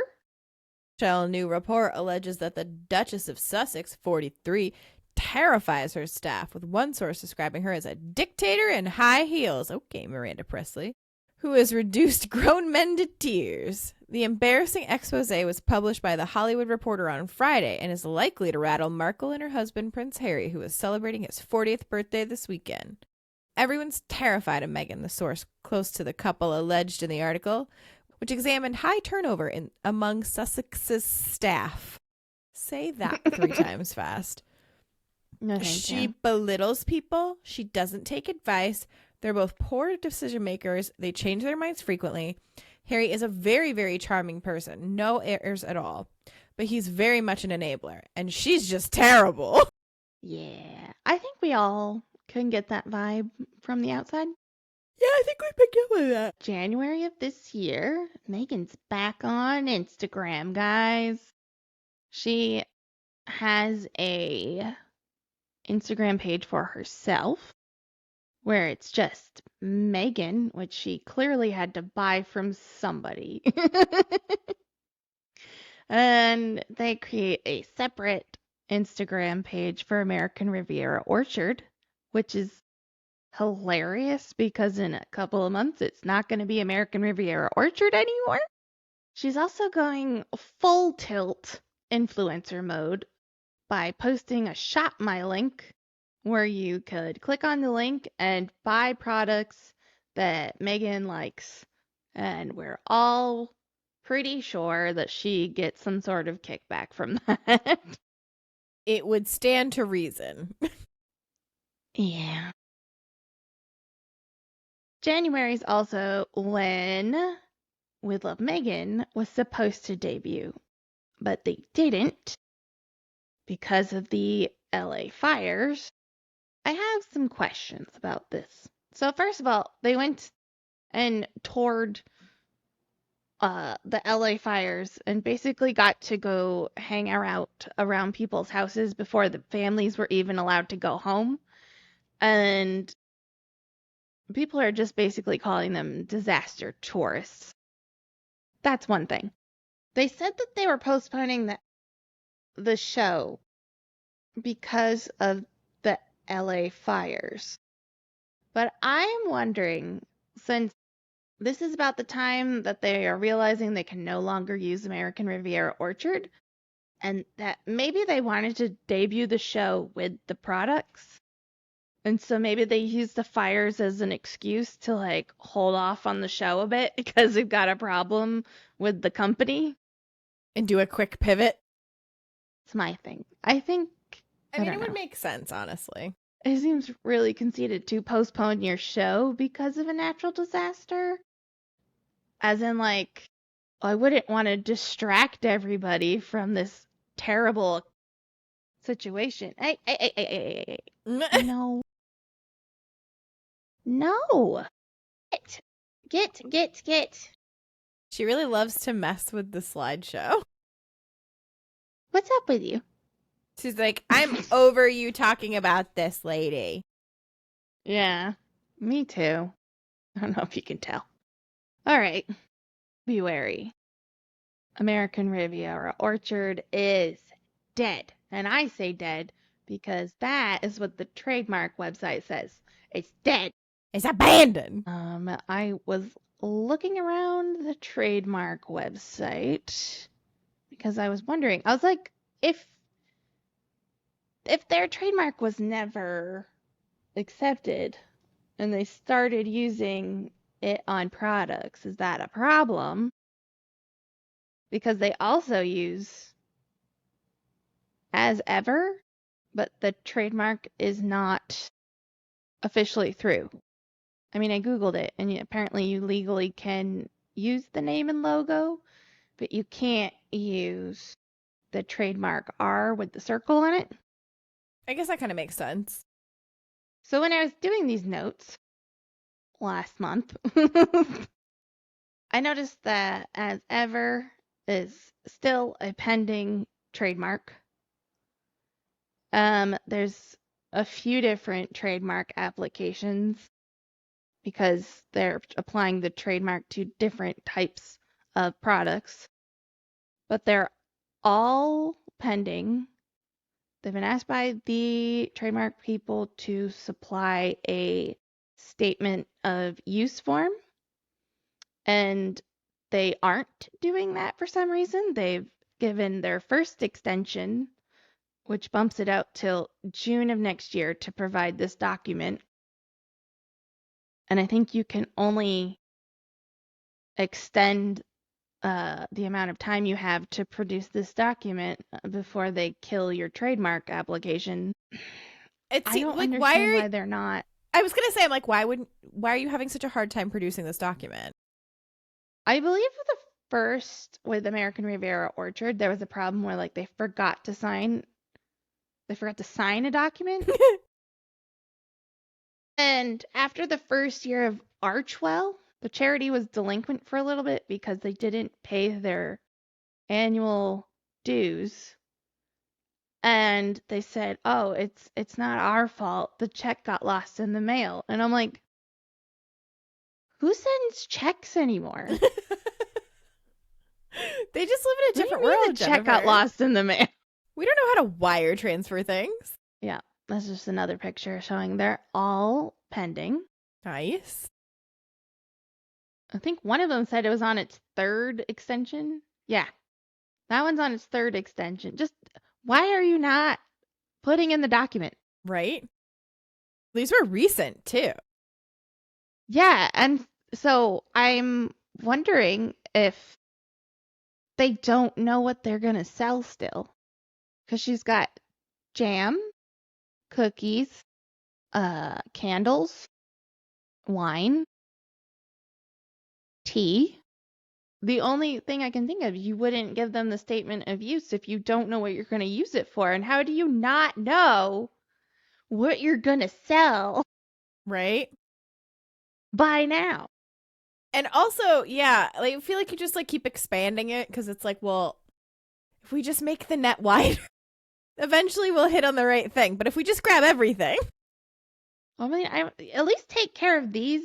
A new report alleges that the Duchess of Sussex, 43, terrifies her staff, with one source describing her as a dictator in high heels. Okay, Miranda Presley. Who has reduced grown men to tears. The embarrassing expose was published by The Hollywood Reporter on Friday and is likely to rattle Markle and her husband, Prince Harry, who is celebrating his 40th birthday this weekend. Everyone's terrified of Meghan, the source close to the couple alleged in the article, which examined high turnover among Sussex's staff. Say that 3 times fast. No, She belittles people. She doesn't take advice. They're both poor decision makers. They change their minds frequently. Harry is a very, very charming person. No airs at all. But he's very much an enabler. And she's just terrible. Yeah, I think we all can get that vibe from the outside. Yeah, I think we picked up with that. January of this year, Megan's back on Instagram, guys. She has a Instagram page for herself, where it's just Megan, which she clearly had to buy from somebody. And they create a separate Instagram page for American Riviera Orchard, which is hilarious because in a couple of months it's not going to be American Riviera Orchard anymore. She's also going full tilt influencer mode by posting a Shop My link where you could click on the link and buy products that Megan likes. And we're all pretty sure that she gets some sort of kickback from that. It would stand to reason. Yeah. January is also when With Love Megan was supposed to debut, but they didn't because of the LA fires. I have some questions about this. So first of all, they went and toured the LA fires and basically got to go hang out around people's houses before the families were even allowed to go home. And people are just basically calling them disaster tourists. That's one thing. They said that they were postponing the show because of the LA fires. But I'm wondering, since this is about the time that they are realizing they can no longer use American Riviera Orchard, and that maybe they wanted to debut the show with the products. And so maybe they used the fires as an excuse to like hold off on the show a bit because they've got a problem with the company. And do a quick pivot. It's my thing. I think I mean, don't it would know. make sense, honestly. It seems really conceited to postpone your show because of a natural disaster. As in, like, I wouldn't want to distract everybody from this terrible situation. Hey. No. No. Get. She really loves to mess with the slideshow. What's up with you? She's like, I'm over you talking about this lady. Yeah, me too. I don't know if you can tell. All right. Be wary. American Riviera Orchard is dead. And I say dead because that is what the trademark website says. It's dead. It's abandoned. I was looking around the trademark website because I was wondering. I was like, if their trademark was never accepted and they started using it on products, is that a problem? Because they also use as ever, but the trademark is not officially through. I mean, I Googled it, and apparently you legally can use the name and logo, but you can't use the trademark R with the circle in it. I guess that kind of makes sense. So when I was doing these notes last month, I noticed that as ever is still a pending trademark. There's a few different trademark applications because they're applying the trademark to different types of products, but they're all pending. They've been asked by the trademark people to supply a statement of use form, and they aren't doing that for some reason. They've given their first extension, which bumps it out till June of next year to provide this document. And I think you can only extend the amount of time you have to produce this document before they kill your trademark application. I don't like, understand why they're not. I was gonna say, I'm like, why are you having such a hard time producing this document? I believe with American Riviera Orchard, there was a problem where like they forgot to sign a document. And after the first year of Archwell, the charity was delinquent for a little bit because they didn't pay their annual dues. And they said, "Oh, it's not our fault. The check got lost in the mail." And I'm like, who sends checks anymore? They just live in a What do you different mean world, the check got Jennifer. lost in the mail? We don't know how to wire transfer things. Yeah, that's just another picture showing they're all pending. Nice. I think one of them said it was on its third extension. Yeah, that one's on its third extension. Just why are you not putting in the document? Right? These were recent, too. Yeah, and so I'm wondering if they don't know what they're going to sell still. Because she's got jam, cookies, candles, wine, tea. The only thing I can think of, you wouldn't give them the statement of use if you don't know what you're going to use it for. And how do you not know what you're going to sell Right? by now? And also, yeah, like, I feel like you just like keep expanding it because it's like, well, if we just make the net wider, eventually we'll hit on the right thing. But if we just grab everything, I mean, I at least take care of these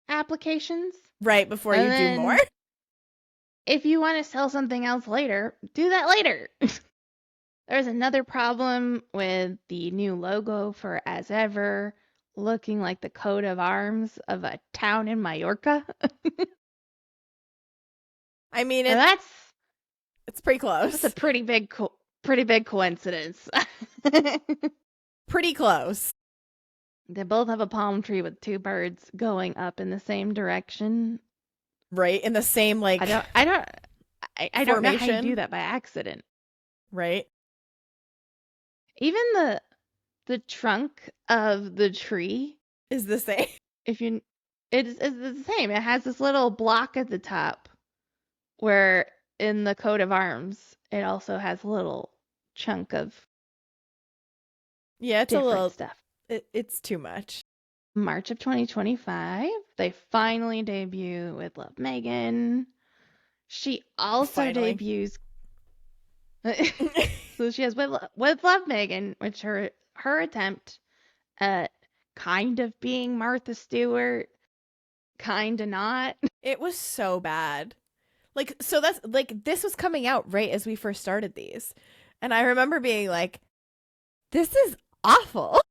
applications. right, before And you do then more. If you want to sell something else later, do that later. There's another problem with the new logo for As Ever looking like the coat of arms of a town in Mallorca. I mean, And it's pretty that's close. a pretty big coincidence. Pretty close. They both have a palm tree with two birds going up in the same direction. Right? In the same, like, I don't know how you formation. do that by accident. Right? Even the trunk of the tree, Is the same. it's the same. It has this little block at the top where in the coat of arms it also has a little chunk of Yeah, it's a different little, stuff. it's too much. March of 2025, they finally debut with Love Megan. She also Finally. debuts. So she has with Love Megan, which her attempt at kind of being Martha Stewart, kind of not. It was so bad. Like, so that's like, this was coming out right as we first started these. And I remember being like, this is awful.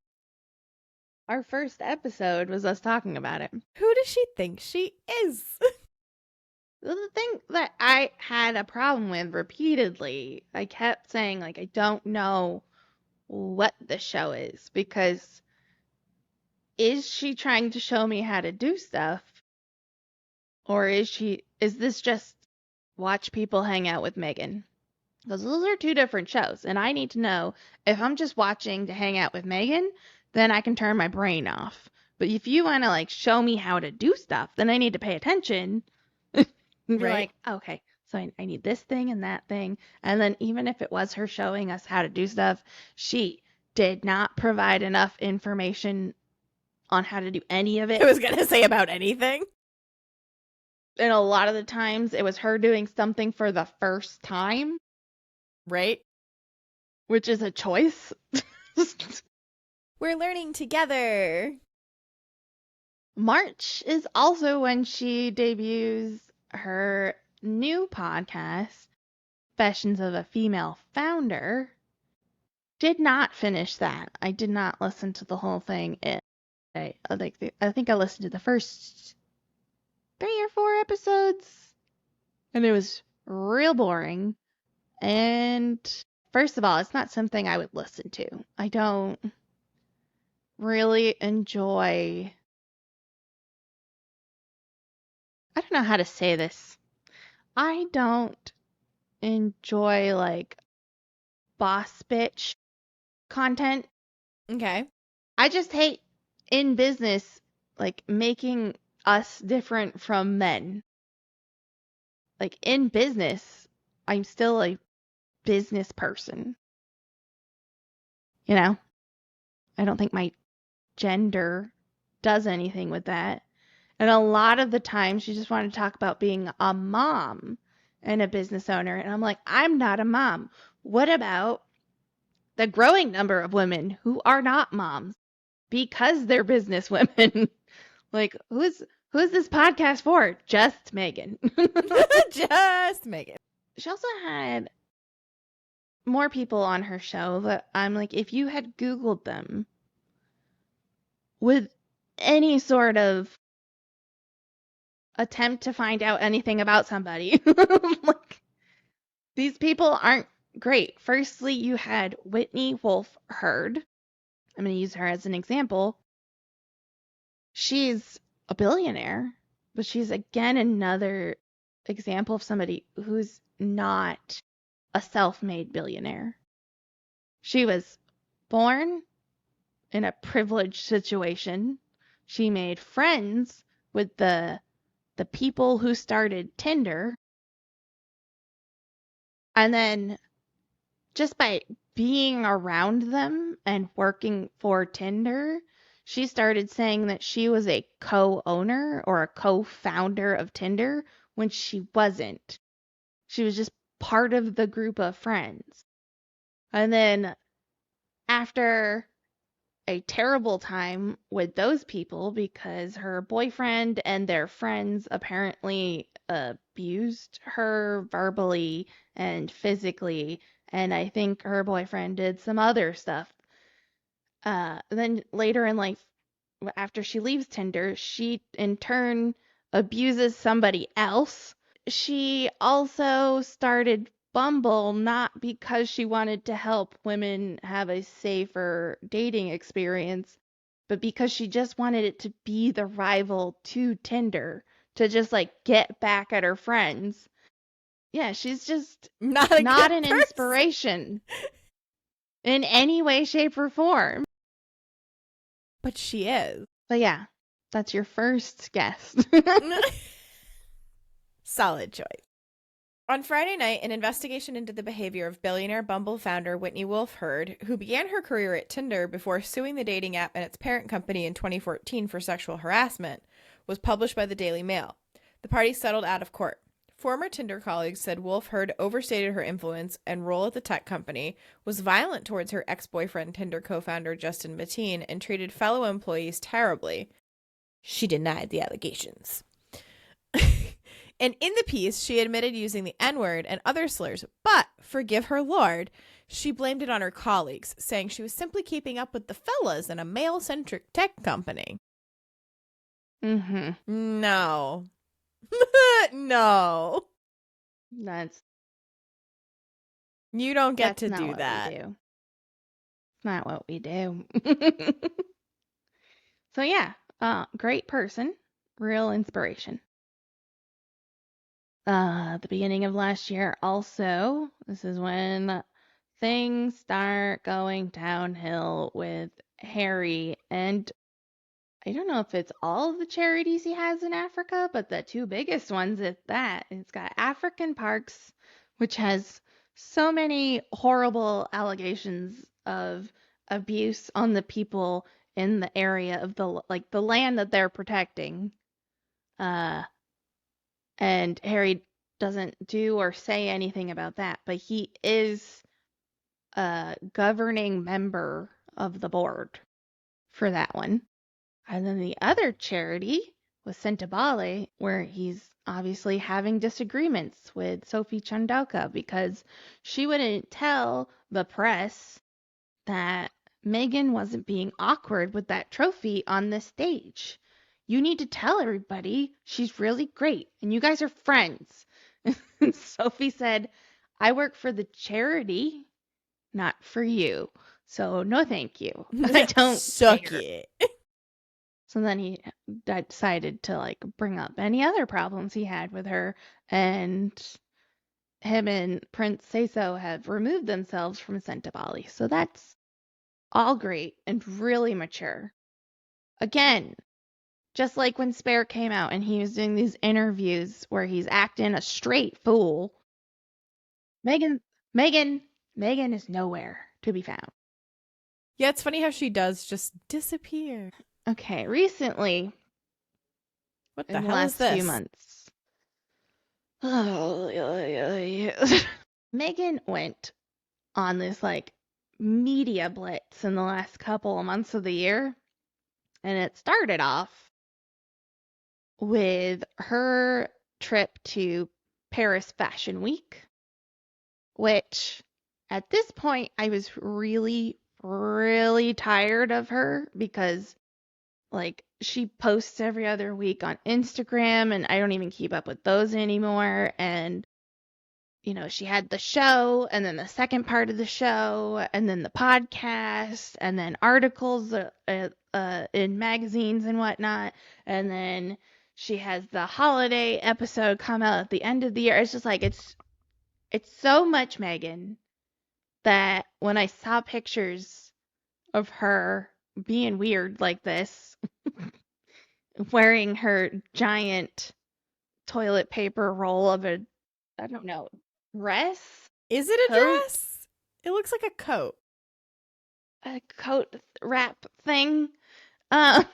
Our first episode was us talking about it. Who does she think she is? The thing that I had a problem with repeatedly, I kept saying, like, I don't know what the show is because is she trying to show me how to do stuff? Or is this just watch people hang out with Megan? Because those are two different shows, and I need to know if I'm just watching to hang out with Megan, then I can turn my brain off. But if you want to like show me how to do stuff, then I need to pay attention and be Right. like, okay, so I need this thing and that thing. And then even if it was her showing us how to do stuff, she did not provide enough information on how to do any of it. I was going to say about anything. And a lot of the times it was her doing something for the first time, Right? which is a choice. We're learning together. March is also when she debuts her new podcast, Confessions of a Female Founder. Did not finish that. I did not listen to the whole thing. I think I listened to the first 3 or 4 episodes, and it was real boring. And first of all, it's not something I would listen to. I don't really enjoy. I don't know how to say this. I don't enjoy like boss bitch content. Okay. I just hate in business like making us different from men. Like in business, I'm still a business person. You know? I don't think my gender does anything with that. And a lot of the time she just wanted to talk about being a mom and a business owner. And I'm like, I'm not a mom. What about the growing number of women who are not moms because they're business women. Like, who's this podcast for? Just Megan. Just Megan. She also had more people on her show that I'm like, if you had Googled them with any sort of attempt to find out anything about somebody, like, these people aren't great. Firstly, you had Whitney Wolfe Herd. I'm going to use her as an example. She's a billionaire, but she's again another example of somebody who's not a self-made billionaire. She was born in a privileged situation. She made friends with the people who started Tinder. And then just by being around them and working for Tinder, she started saying that she was a co-owner or a co-founder of Tinder when she wasn't. She was just part of the group of friends. And then after a terrible time with those people because her boyfriend and their friends apparently abused her verbally and physically, and I think her boyfriend did some other stuff. Then later in life, after she leaves Tinder, she in turn abuses somebody else. She also started Bumble not because she wanted to help women have a safer dating experience, but because she just wanted it to be the rival to Tinder, to just like get back at her friends. Yeah, she's just Not not good an person. inspiration in any way, shape, or form. But she is. But yeah, that's your first guess. Solid choice. On Friday night, an investigation into the behavior of billionaire Bumble founder Whitney Wolfe Herd, who began her career at Tinder before suing the dating app and its parent company in 2014 for sexual harassment, was published by the Daily Mail. The party settled out of court. Former Tinder colleagues said Wolfe Herd overstated her influence and role at the tech company, was violent towards her ex-boyfriend Tinder co-founder Justin Mateen, and treated fellow employees terribly. She denied the allegations. And in the piece, she admitted using the N-word and other slurs, but, forgive her Lord, she blamed it on her colleagues, saying she was simply keeping up with the fellas in a male-centric tech company. Mm-hmm. No. No. That's You don't get that's to not do what that. we do. It's not what we do. So yeah, great person, real inspiration. The beginning of last year also, this is when things start going downhill with Harry, and I don't know if it's all of the charities he has in Africa, but the two biggest ones at that. It's got African Parks, which has so many horrible allegations of abuse on the people in the area of the land that they're protecting. And Harry doesn't do or say anything about that, but he is a governing member of the board for that one. And then the other charity was Sentabale, where he's obviously having disagreements with Sophie Chandoka because she wouldn't tell the press that Megan wasn't being awkward with that trophy on the stage. You need to tell everybody she's really great and you guys are friends. And Sophie said, I work for the charity, not for you. So no thank you. I don't Suck care. it. So then he decided to like bring up any other problems he had with her, and him and Prince Seso have removed themselves from Sentabali. So that's all great and really mature. Again, just like when Spare came out and he was doing these interviews where he's acting a straight fool, Megan is nowhere to be found. Yeah, it's funny how she does just disappear. Okay, recently, What the in the hell is last this? few months, Megan went on this like media blitz in the last couple of months of the year. And it started off with her trip to Paris Fashion Week, which at this point I was really, really tired of her because like she posts every other week on Instagram and I don't even keep up with those anymore. And she had the show and then the second part of the show and then the podcast and then articles in magazines and whatnot. And then she has the holiday episode come out at the end of the year. It's just like, it's so much Megan that when I saw pictures of her being weird like this, wearing her giant toilet paper roll of I don't know, dress? Is it a Coat? dress? It looks like a coat. A coat wrap thing. I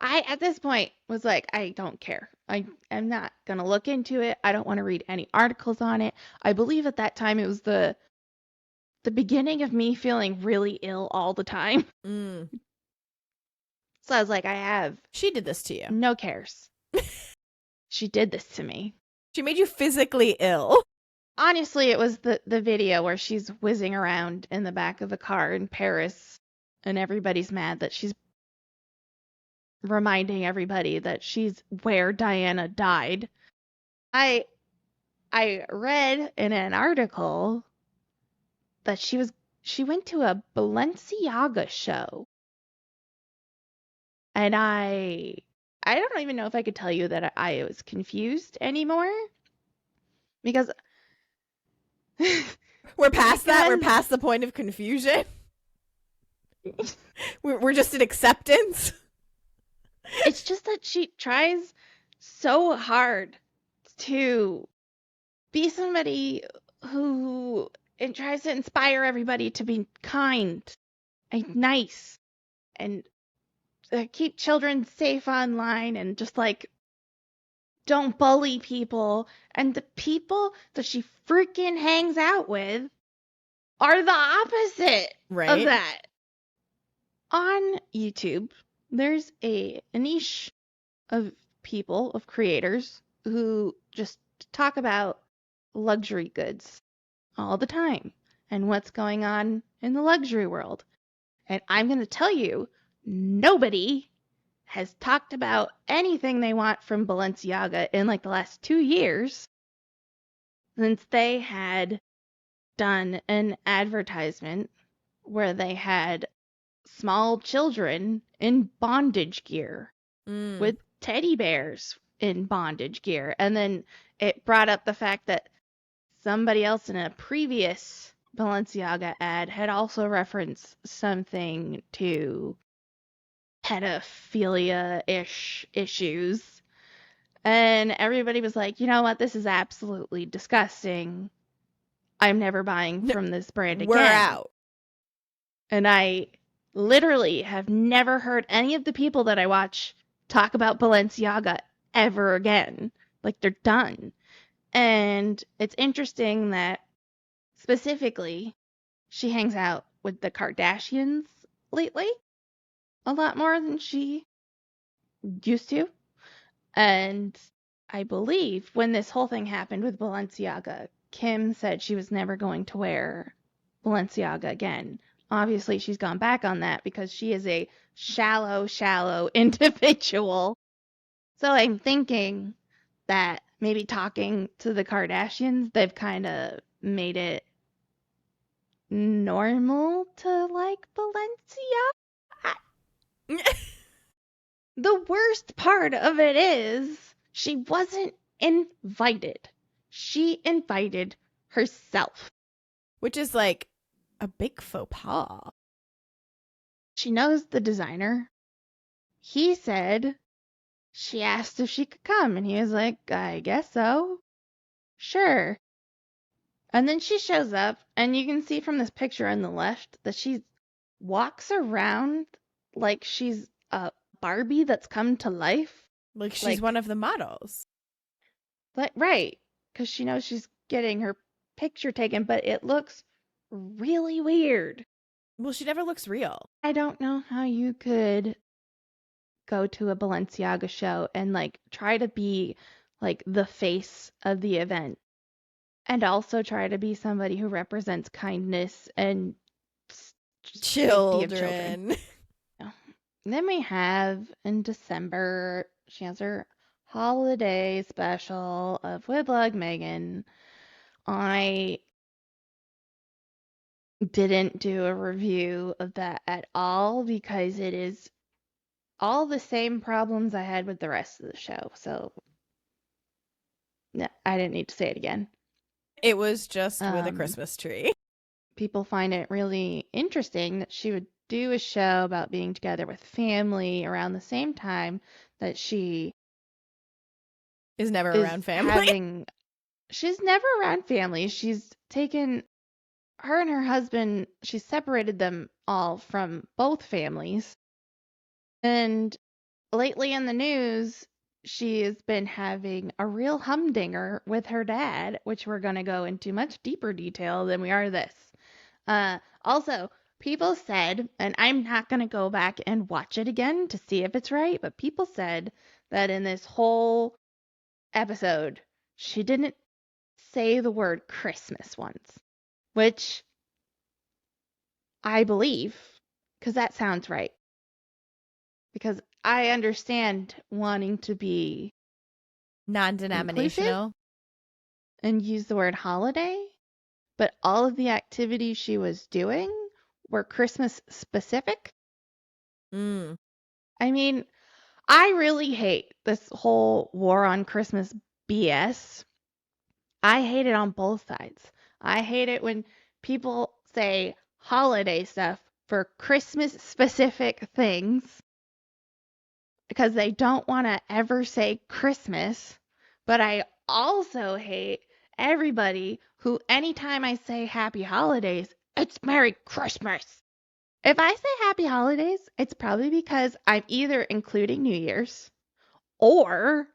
at this point was like, I don't care. I am not gonna look into it. I don't want to read any articles on it. I believe at that time it was the beginning of me feeling really ill all the time. Mm. So I was like, I have She did this to you. no cares. She did this to me. She made you physically ill. Honestly, it was the video where she's whizzing around in the back of a car in Paris and everybody's mad that she's reminding everybody that she's where Diana died. I read in an article that she went to a Balenciaga show. And I don't even know if I could tell you that I was confused anymore because We're past that. We're past the point of confusion. We're just in acceptance. It's just that she tries so hard to be somebody who and tries to inspire everybody to be kind and nice and keep children safe online and just like don't bully people. And the people that she freaking hangs out with are the opposite Right. of that. On YouTube, there's a niche of people, of creators, who just talk about luxury goods all the time and what's going on in the luxury world. And I'm going to tell you, nobody has talked about anything they want from Balenciaga in like the last 2 years since they had done an advertisement where they had small children in bondage gear with teddy bears in bondage gear. And then it brought up the fact that somebody else in a previous Balenciaga ad had also referenced something to pedophilia-ish issues. And everybody was like, you know what? This is absolutely disgusting. I'm never buying from this brand again. We're out. And I literally have never heard any of the people that I watch talk about Balenciaga ever again. Like, they're done. And it's interesting that specifically she hangs out with the Kardashians lately a lot more than she used to. And I believe when this whole thing happened with Balenciaga, Kim said she was never going to wear Balenciaga again. Obviously, she's gone back on that because she is a shallow individual. So I'm thinking that maybe talking to the Kardashians, they've kind of made it normal to like Balenciaga. The worst part of it is she wasn't invited. She invited herself. Which is like a big faux pas. She knows the designer. He said she asked if she could come, and he was like, I guess so. Sure. And then she shows up, and you can see from this picture on the left that she walks around like she's a Barbie that's come to life. Like she's one of the models. But right, because she knows she's getting her picture taken, but it looks really weird. Well, she never looks real. I don't know how you could go to a Balenciaga show and like try to be like the face of the event and also try to be somebody who represents kindness and safety of children. Children. Then we have in December, she has her holiday special of With Lug Megan. I didn't do a review of that at all because it is all the same problems I had with the rest of the show. So no, I didn't need to say it again. It was just with a Um, Christmas tree. People find it really interesting that she would do a show about being together with family around the same time that she Is never is around family. she's never around family. She's taken her and her husband, she separated them all from both families. And lately in the news, she has been having a real humdinger with her dad, which we're going to go into much deeper detail than we are this. Also, people said, and I'm not going to go back and watch it again to see if it's right, but people said that in this whole episode, she didn't say the word Christmas once, which I believe, because that sounds right. Because I understand wanting to be Non-denominational. and use the word holiday, but all of the activities she was doing were Christmas specific. Mm. I mean, I really hate this whole war on Christmas BS. I hate it on both sides. I hate it when people say holiday stuff for Christmas specific things because they don't want to ever say Christmas. But I also hate everybody who, anytime I say happy holidays, it's Merry Christmas. If I say happy holidays, it's probably because I'm either including New Year's or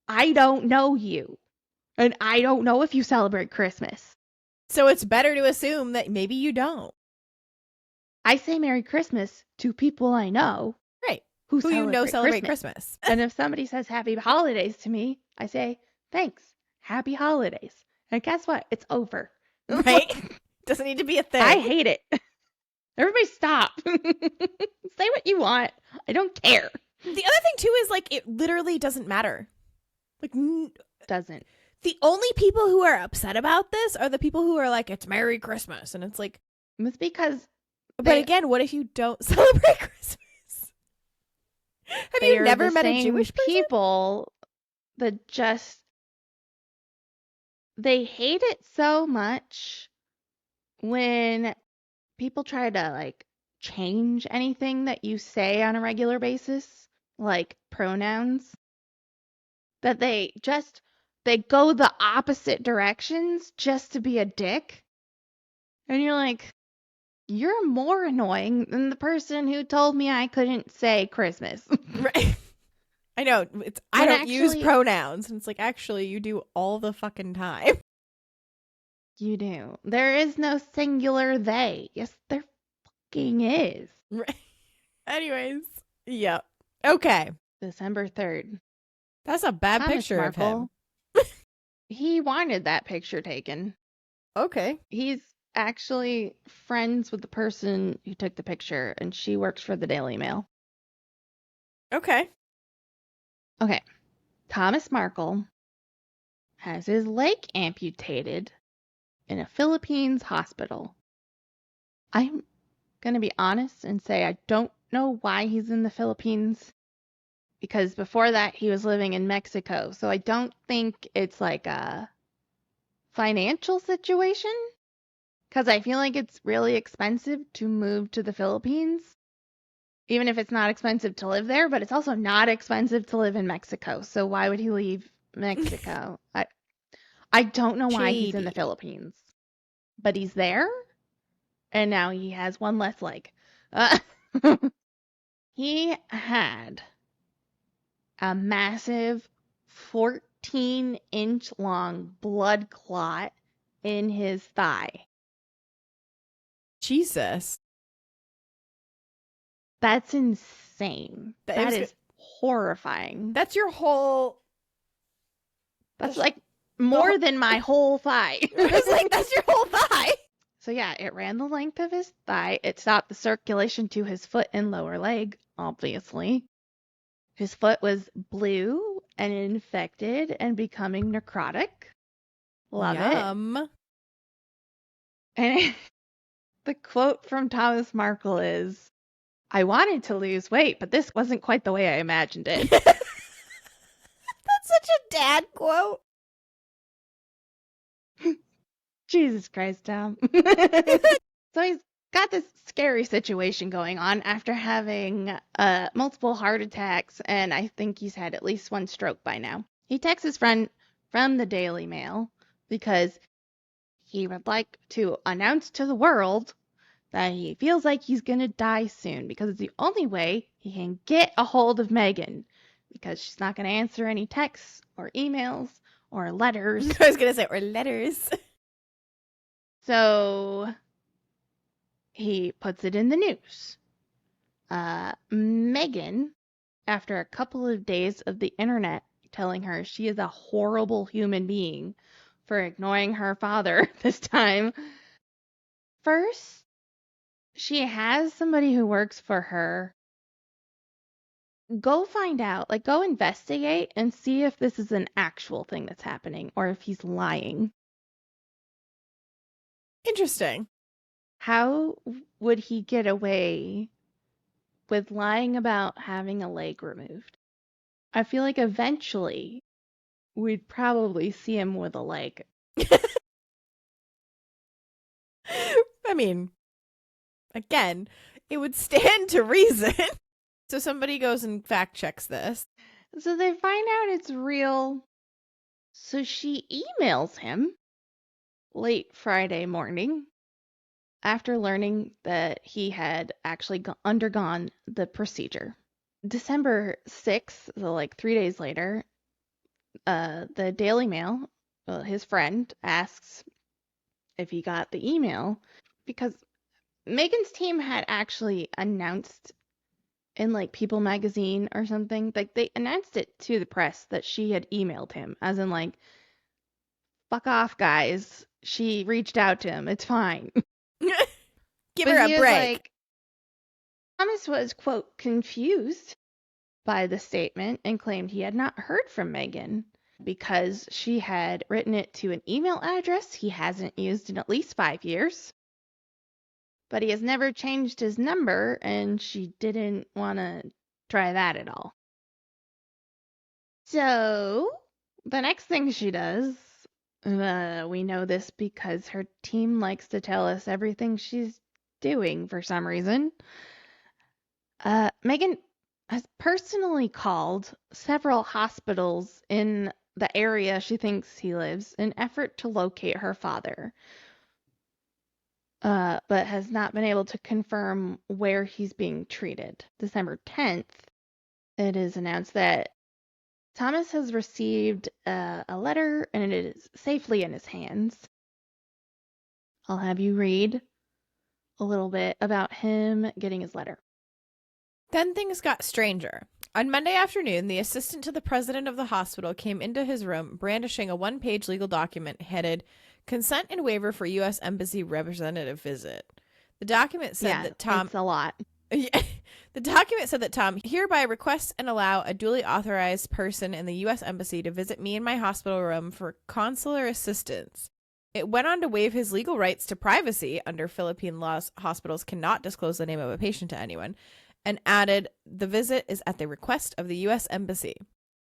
I don't know you. And I don't know if you celebrate Christmas. So it's better to assume that maybe you don't. I say Merry Christmas to people I know. Right. Who you know celebrate Christmas. Christmas. And if somebody says Happy Holidays to me, I say, thanks. Happy Holidays. And guess what? It's over. Right? Doesn't need to be a thing. I hate it. Everybody stop. Say what you want. I don't care. The other thing, too, is like it literally doesn't matter. Like, doesn't. The only people who are upset about this are the people who are like, it's Merry Christmas. And it's like, it's because. But again, what if you don't celebrate Christmas? Have you never met a Jewish person? People that just. They hate it so much when people try to like change anything that you say on a regular basis, like pronouns, that they go the opposite directions just to be a dick. And you're like, you're more annoying than the person who told me I couldn't say Christmas. Right. I know. I don't use pronouns. And it's like, actually, you do all the fucking time. You do. There is no singular they. Yes, there fucking is. Right. Anyways. Yep. Okay. December 3rd. That's a bad Thomas picture Markle, of him. He wanted that picture taken. Okay. He's actually friends with the person who took the picture, and she works for the Daily Mail. Okay. Okay. Thomas Markle has his leg amputated in a Philippines hospital. I'm going to be honest and say I don't know why he's in the Philippines, because before that he was living in Mexico. So I don't think it's like a financial situation, because I feel like it's really expensive to move to the Philippines, even if it's not expensive to live there, but it's also not expensive to live in Mexico. So why would he leave Mexico? I don't know why he's in the Philippines, but he's there, and now he has one less leg. He had a massive 14-inch long blood clot in his thigh. Jesus. That's insane. That is horrifying. That's your whole... That's like more than my whole thigh. It's like, that's your whole thigh. So yeah, it ran the length of his thigh. It stopped the circulation to his foot and lower leg, obviously. His foot was blue and infected and becoming necrotic. Love Yum. it. And the quote from Thomas Markle is, "I wanted to lose weight, but this wasn't quite the way I imagined it." That's such a dad quote. Jesus Christ, Tom. So he's got this scary situation going on after having multiple heart attacks, and I think he's had at least one stroke by now. He texts his friend from the Daily Mail because he would like to announce to the world that he feels like he's going to die soon because it's the only way he can get a hold of Meghan, because she's not going to answer any texts or emails or letters. I was going to say, or letters. So he puts it in the news. Meghan, after a couple of days of the internet telling her she is a horrible human being for ignoring her father this time, first, she has somebody who works for her go find out, like go investigate and see if this is an actual thing that's happening or if he's lying. Interesting. How would he get away with lying about having a leg removed? I feel like eventually we'd probably see him with a leg. I mean, again, it would stand to reason. So somebody goes and fact checks this. So they find out it's real. So she emails him late Friday morning after learning that he had actually undergone the procedure. December 6th, so like 3 days later, the Daily Mail, his friend, asks if he got the email because Meghan's team had actually announced in like People magazine or something, like they announced it to the press that she had emailed him, as in like, fuck off, guys. She reached out to him. It's fine. Give But her he a was break. like, Thomas was, quote, confused by the statement and claimed he had not heard from Meghan because she had written it to an email address he hasn't used in at least 5 years. But he has never changed his number, and she didn't want to try that at all. So, the next thing she does, we know this because her team likes to tell us everything she's doing for some reason. Meghan has personally called several hospitals in the area she thinks he lives in effort to locate her father. But has not been able to confirm where he's being treated. December 10th, it is announced that Thomas has received a letter and it is safely in his hands. I'll have you read a little bit about him getting his letter. Then things got stranger. On Monday afternoon, the assistant to the president of the hospital came into his room brandishing a one-page legal document headed Consent and Waiver for U.S. Embassy Representative Visit. The document said that Tom... it's a lot. The document said that Tom hereby requests and allow a duly authorized person in the U.S. Embassy to visit me in my hospital room for consular assistance. It went on to waive his legal rights to privacy. Under Philippine laws, hospitals cannot disclose the name of a patient to anyone, and added the visit is at the request of the U.S. Embassy.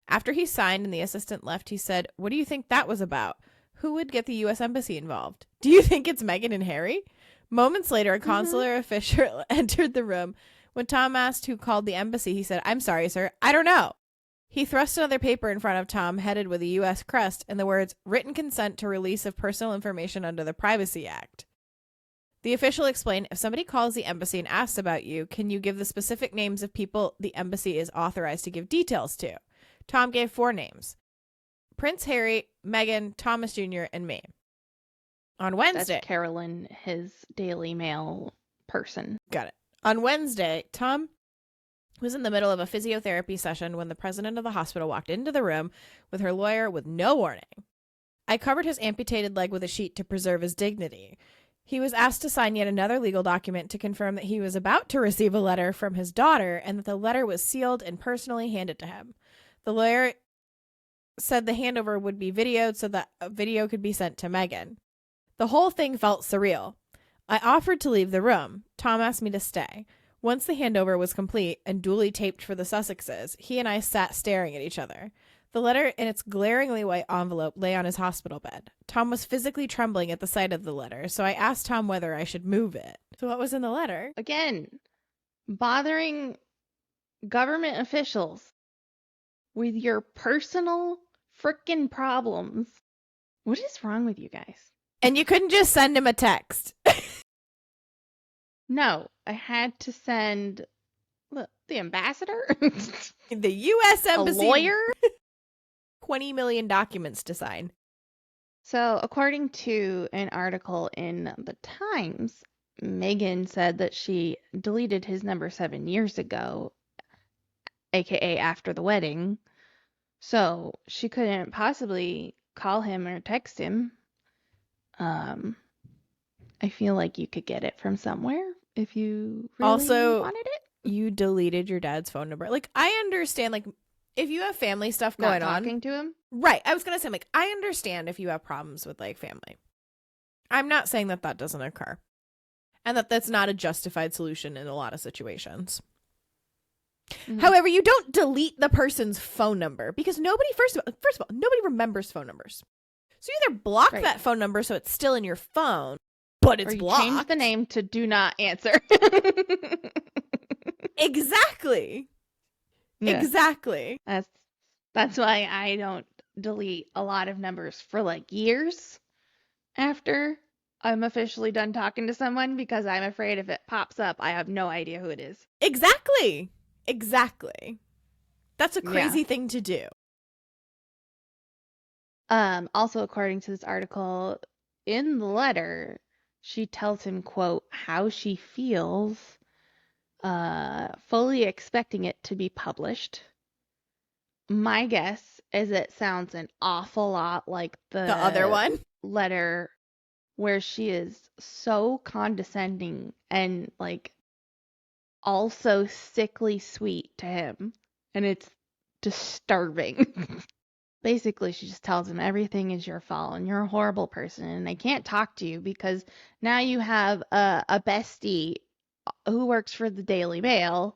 After he signed and the assistant left, he said, "What do you think that was about? Who would get the U.S. Embassy involved? Do you think it's Meghan and Harry?" Moments later, a consular official entered the room. When Tom asked who called the embassy, he said, "I'm sorry, sir, I don't know." He thrust another paper in front of Tom, headed with a U.S. crest, and the words, "Written consent to release of personal information under the Privacy Act." The official explained, "If somebody calls the embassy and asks about you, can you give the specific names of people the embassy is authorized to give details to?" Tom gave 4 names: Prince Harry, Meghan, Thomas Jr., and me. On Wednesday. That's Carolyn, his Daily Mail person. Got it. On Wednesday, Tom was in the middle of a physiotherapy session when the president of the hospital walked into the room with her lawyer with no warning. I covered his amputated leg with a sheet to preserve his dignity. He was asked to sign yet another legal document to confirm that he was about to receive a letter from his daughter and that the letter was sealed and personally handed to him. The lawyer said the handover would be videoed so that a video could be sent to Meghan. The whole thing felt surreal. I offered to leave the room. Tom asked me to stay. Once the handover was complete and duly taped for the Sussexes, he and I sat staring at each other. The letter in its glaringly white envelope lay on his hospital bed. Tom was physically trembling at the sight of the letter, so I asked Tom whether I should move it. So what was in the letter? Again, bothering government officials with your personal frickin' problems. What is wrong with you guys? And you couldn't just send him a text. No, I had to send the ambassador, The U.S. a Embassy. lawyer. 20 million documents to sign. So, according to an article in the Times, Meghan said that she deleted his number 7 years ago, aka after the wedding. So, she couldn't possibly call him or text him. I feel like you could get it from somewhere if you really Also, wanted it. You deleted your dad's phone number. Like, I understand, like, if you have family stuff Not going on. talking to him? Right. I was going to say, like, I understand if you have problems with, like, family. I'm not saying that that doesn't occur. And that that's not a justified solution in a lot of situations. Mhm. However, you don't delete the person's phone number because nobody, first of all, nobody remembers phone numbers. So you either block Right. that phone number so it's still in your phone, but it's Or you blocked. change the name to do not answer. Exactly. Yeah. Exactly. That's why I don't delete a lot of numbers for like years after I'm officially done talking to someone because I'm afraid if it pops up, I have no idea who it is. Exactly. Exactly. That's a Yeah. crazy thing to do. Also, according to this article, in the letter, she tells him, quote, how she feels, fully expecting it to be published. My guess is it sounds an awful lot like The other one. letter where she is so condescending and like also sickly sweet to him, and it's disturbing. Basically, she just tells him everything is your fault and you're a horrible person and I can't talk to you because now you have a bestie who works for the Daily Mail.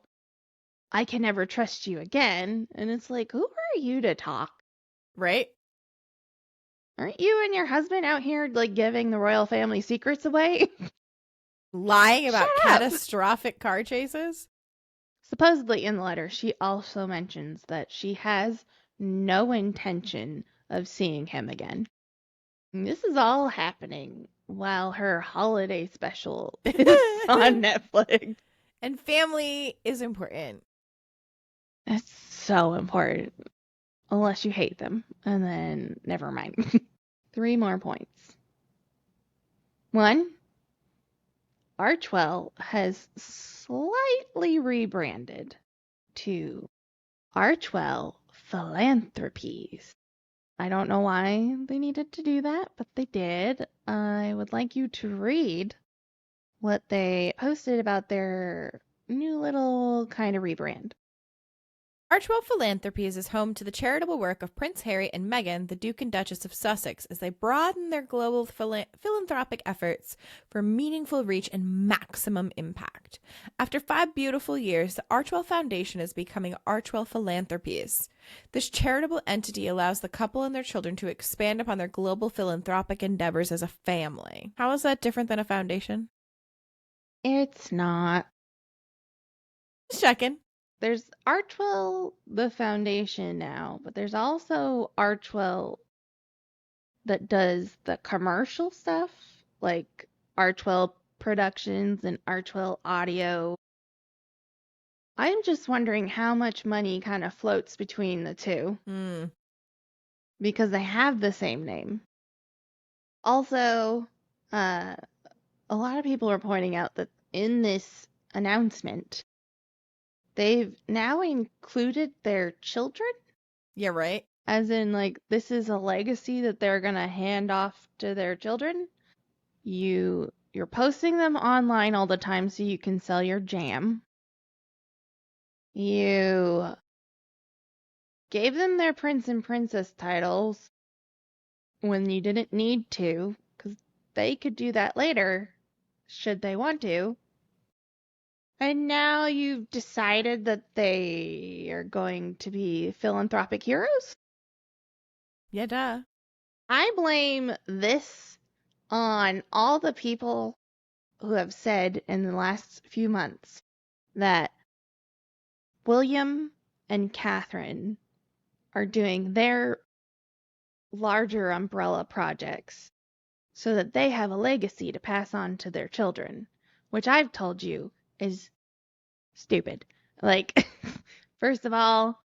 I can never trust you again. And it's like, who are you to talk? Right? Aren't you and your husband out here like giving the royal family secrets away? Lying about Shut up. catastrophic car chases? Supposedly in the letter, she also mentions that she has no intention of seeing him again. And this is all happening while her holiday special is on Netflix. And family is important. That's so important. Unless you hate them. And then never mind. 3 more points. 1. Archwell has slightly rebranded to Archwell Philanthropies. I don't know why they needed to do that, but they did. I would like you to read what they posted about their new little kind of rebrand. Archwell Philanthropies is home to the charitable work of Prince Harry and Meghan, the Duke and Duchess of Sussex, as they broaden their global philanthropic efforts for meaningful reach and maximum impact. After 5 beautiful years, the Archwell Foundation is becoming Archwell Philanthropies. This charitable entity allows the couple and their children to expand upon their global philanthropic endeavors as a family. How is that different than a foundation? It's not. Just checking. There's Archwell, the foundation now, but there's also Archwell that does the commercial stuff, like Archwell Productions and Archwell Audio. I'm just wondering how much money kind of floats between the two because they have the same name. Also, a lot of people are pointing out that in this announcement, they've now included their children, Yeah, right? as in, like, this is a legacy that they're gonna hand off to their children. You're posting them online all the time so you can sell your jam. You gave them their prince and princess titles when you didn't need to, because they could do that later, should they want to. And now you've decided that they are going to be philanthropic heroes? Yeah, duh. I blame this on all the people who have said in the last few months that William and Catherine are doing their larger umbrella projects so that they have a legacy to pass on to their children, which I've told you is stupid. Like, first of all,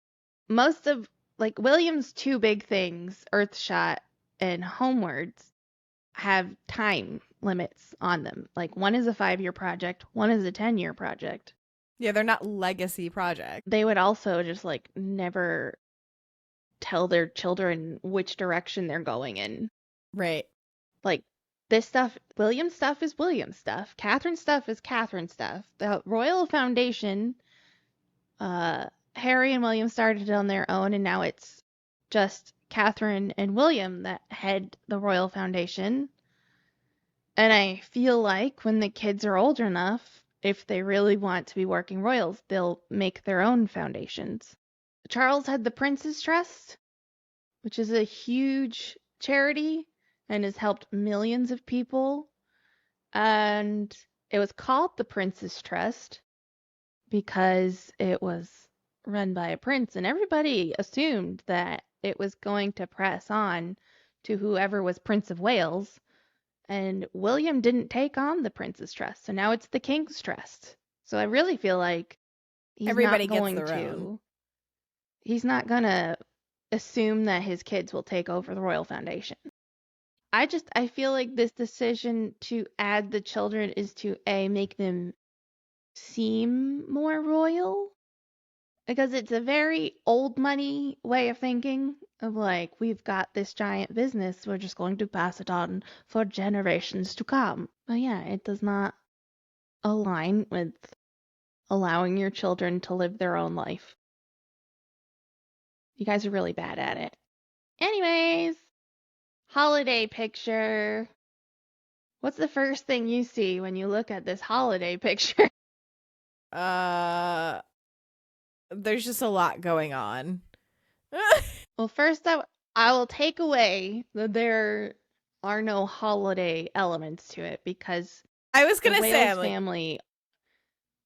most of, like, William's two big things, Earthshot and Homewards, have time limits on them. Like, one is a 5-year project, one is a 10-year project. Yeah, they're not legacy projects. They would also just, like, never tell their children which direction they're going in. Right. Like, this stuff, William stuff is William stuff. Catherine stuff is Catherine stuff. The Royal Foundation, Harry and William started on their own, and now it's just Catherine and William that head the Royal Foundation. And I feel like when the kids are old enough, if they really want to be working royals, they'll make their own foundations. Charles had the Prince's Trust, which is a huge charity and has helped millions of people. And it was called the Prince's Trust because it was run by a prince, and everybody assumed that it was going to press on to whoever was Prince of Wales. And William didn't take on the Prince's Trust, so now it's the King's Trust. So I really feel like Everybody gets their own. He's not gonna assume that his kids will take over the Royal Foundation. I feel like this decision to add the children is to make them seem more royal, because it's a very old money way of thinking of, like, we've got this giant business, we're just going to pass it on for generations to come. But yeah, it does not align with allowing your children to live their own life. You guys are really bad at it. Anyways, holiday picture. What's the first thing you see when you look at this holiday picture? There's just a lot going on. Well, first I will take away that there are no holiday elements to it, because I was the gonna say,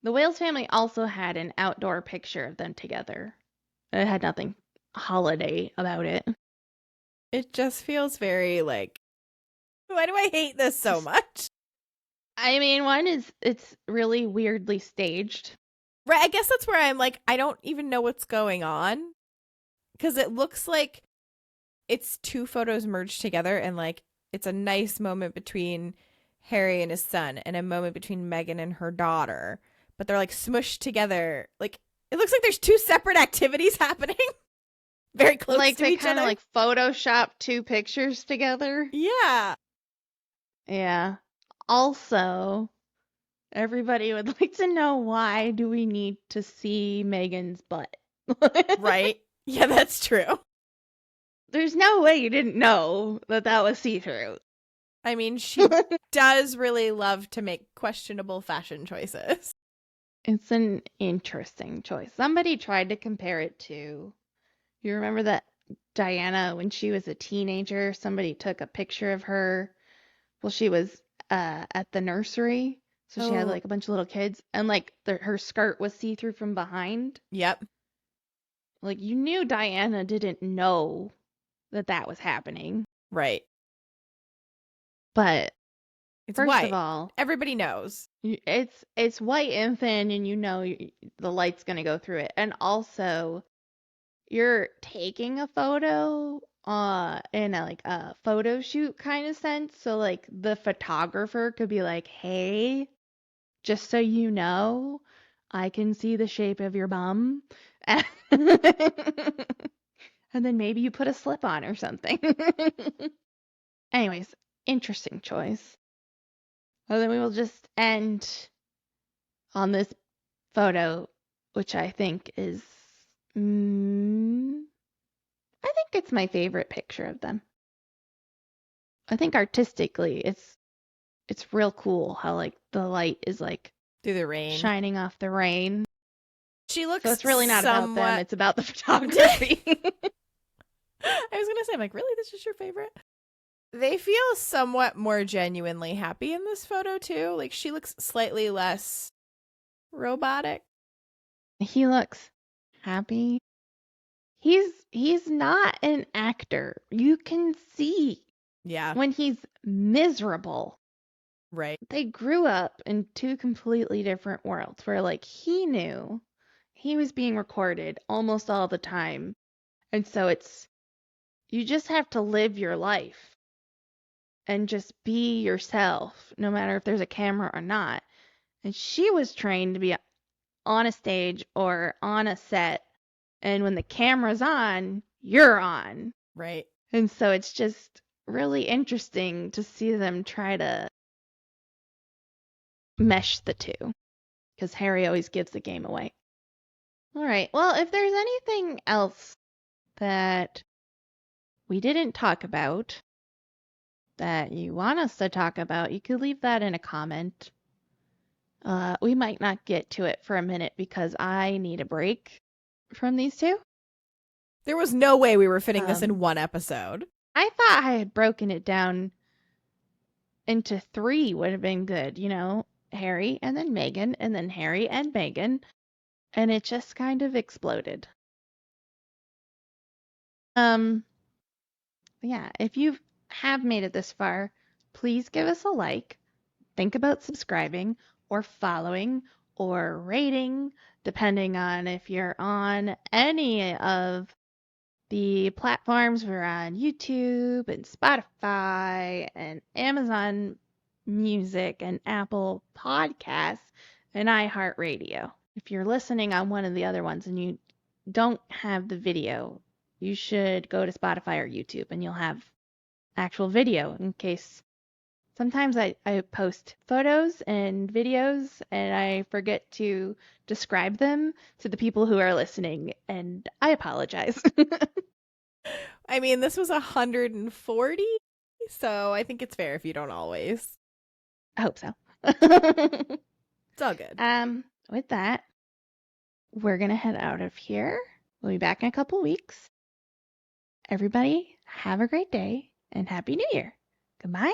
the Wales family also had an outdoor picture of them together. It had nothing holiday about it. it just feels very like, why do I hate this so much? I mean, one is it's really weirdly staged. Right, I guess that's where I'm like, I don't even know what's going on. Because it looks like it's two photos merged together, and like it's a nice moment between Harry and his son and a moment between Meghan and her daughter. But they're like smushed together. Like, it looks like there's two separate activities happening very close Like to they each kind other. of like Photoshop two pictures together. Yeah. Yeah. Also, everybody would like to know, why do we need to see Meghan's butt? Right? Yeah, that's true. There's no way you didn't know that that was see-through. I mean, she does really love to make questionable fashion choices. It's an interesting choice. Somebody tried to compare it to, you remember that Diana, when she was a teenager, somebody took a picture of her while she was at the nursery. So she had Oh. like a bunch of little kids, and like her skirt was see-through from behind. Yep. Like, you knew Diana didn't know that that was happening. Right. But It's first white. of all, Everybody knows. it's white and thin, and you know the light's gonna go through it. And also, you're taking a photo in a like a photo shoot kind of sense. So like the photographer could be like, "Hey, just so you know, I can see the shape of your bum. And then maybe you put a slip on or something. Anyways, interesting choice. Well, then we will just end on this photo, which I think is, I think it's my favorite picture of them. I think artistically, it's real cool how like the light is like Through the rain. shining off the rain. She looks So it's really not about them, somewhat... it's about the photography. I was going to say, I'm like, really? This is your favorite? They feel somewhat more genuinely happy in this photo, too. Like, she looks slightly less robotic. He looks happy. He's not an actor. You can see Yeah. when he's miserable. Right. They grew up in two completely different worlds where like he knew he was being recorded almost all the time. And so you just have to live your life and just be yourself, no matter if there's a camera or not. And she was trained to be on a stage or on a set. And when the camera's on, you're on. Right. And so it's just really interesting to see them try to mesh the two. Because Harry always gives the game away. All right. Well, if there's anything else that we didn't talk about that you want us to talk about, you could leave that in a comment. We might not get to it for a minute because I need a break from these two. There was no way we were fitting this in one episode. I thought I had broken it down into 3 would have been good, Harry and then Meghan and then Harry and Meghan, and it just kind of exploded. Yeah, if you have made it this far, please give us a like. Think about subscribing or following or rating, depending on if you're on any of the platforms. We're on YouTube and Spotify and Amazon Music and Apple Podcasts and iHeartRadio. If you're listening on one of the other ones and you don't have the video, you should go to Spotify or YouTube and you'll have actual video in case sometimes I post photos and videos and I forget to describe them to the people who are listening, and I apologize. I mean, this was 140, so I think it's fair if you don't always. I hope so. It's all good. With that, we're going to head out of here. We'll be back in a couple weeks. Everybody, have a great day and Happy New Year. Goodbye.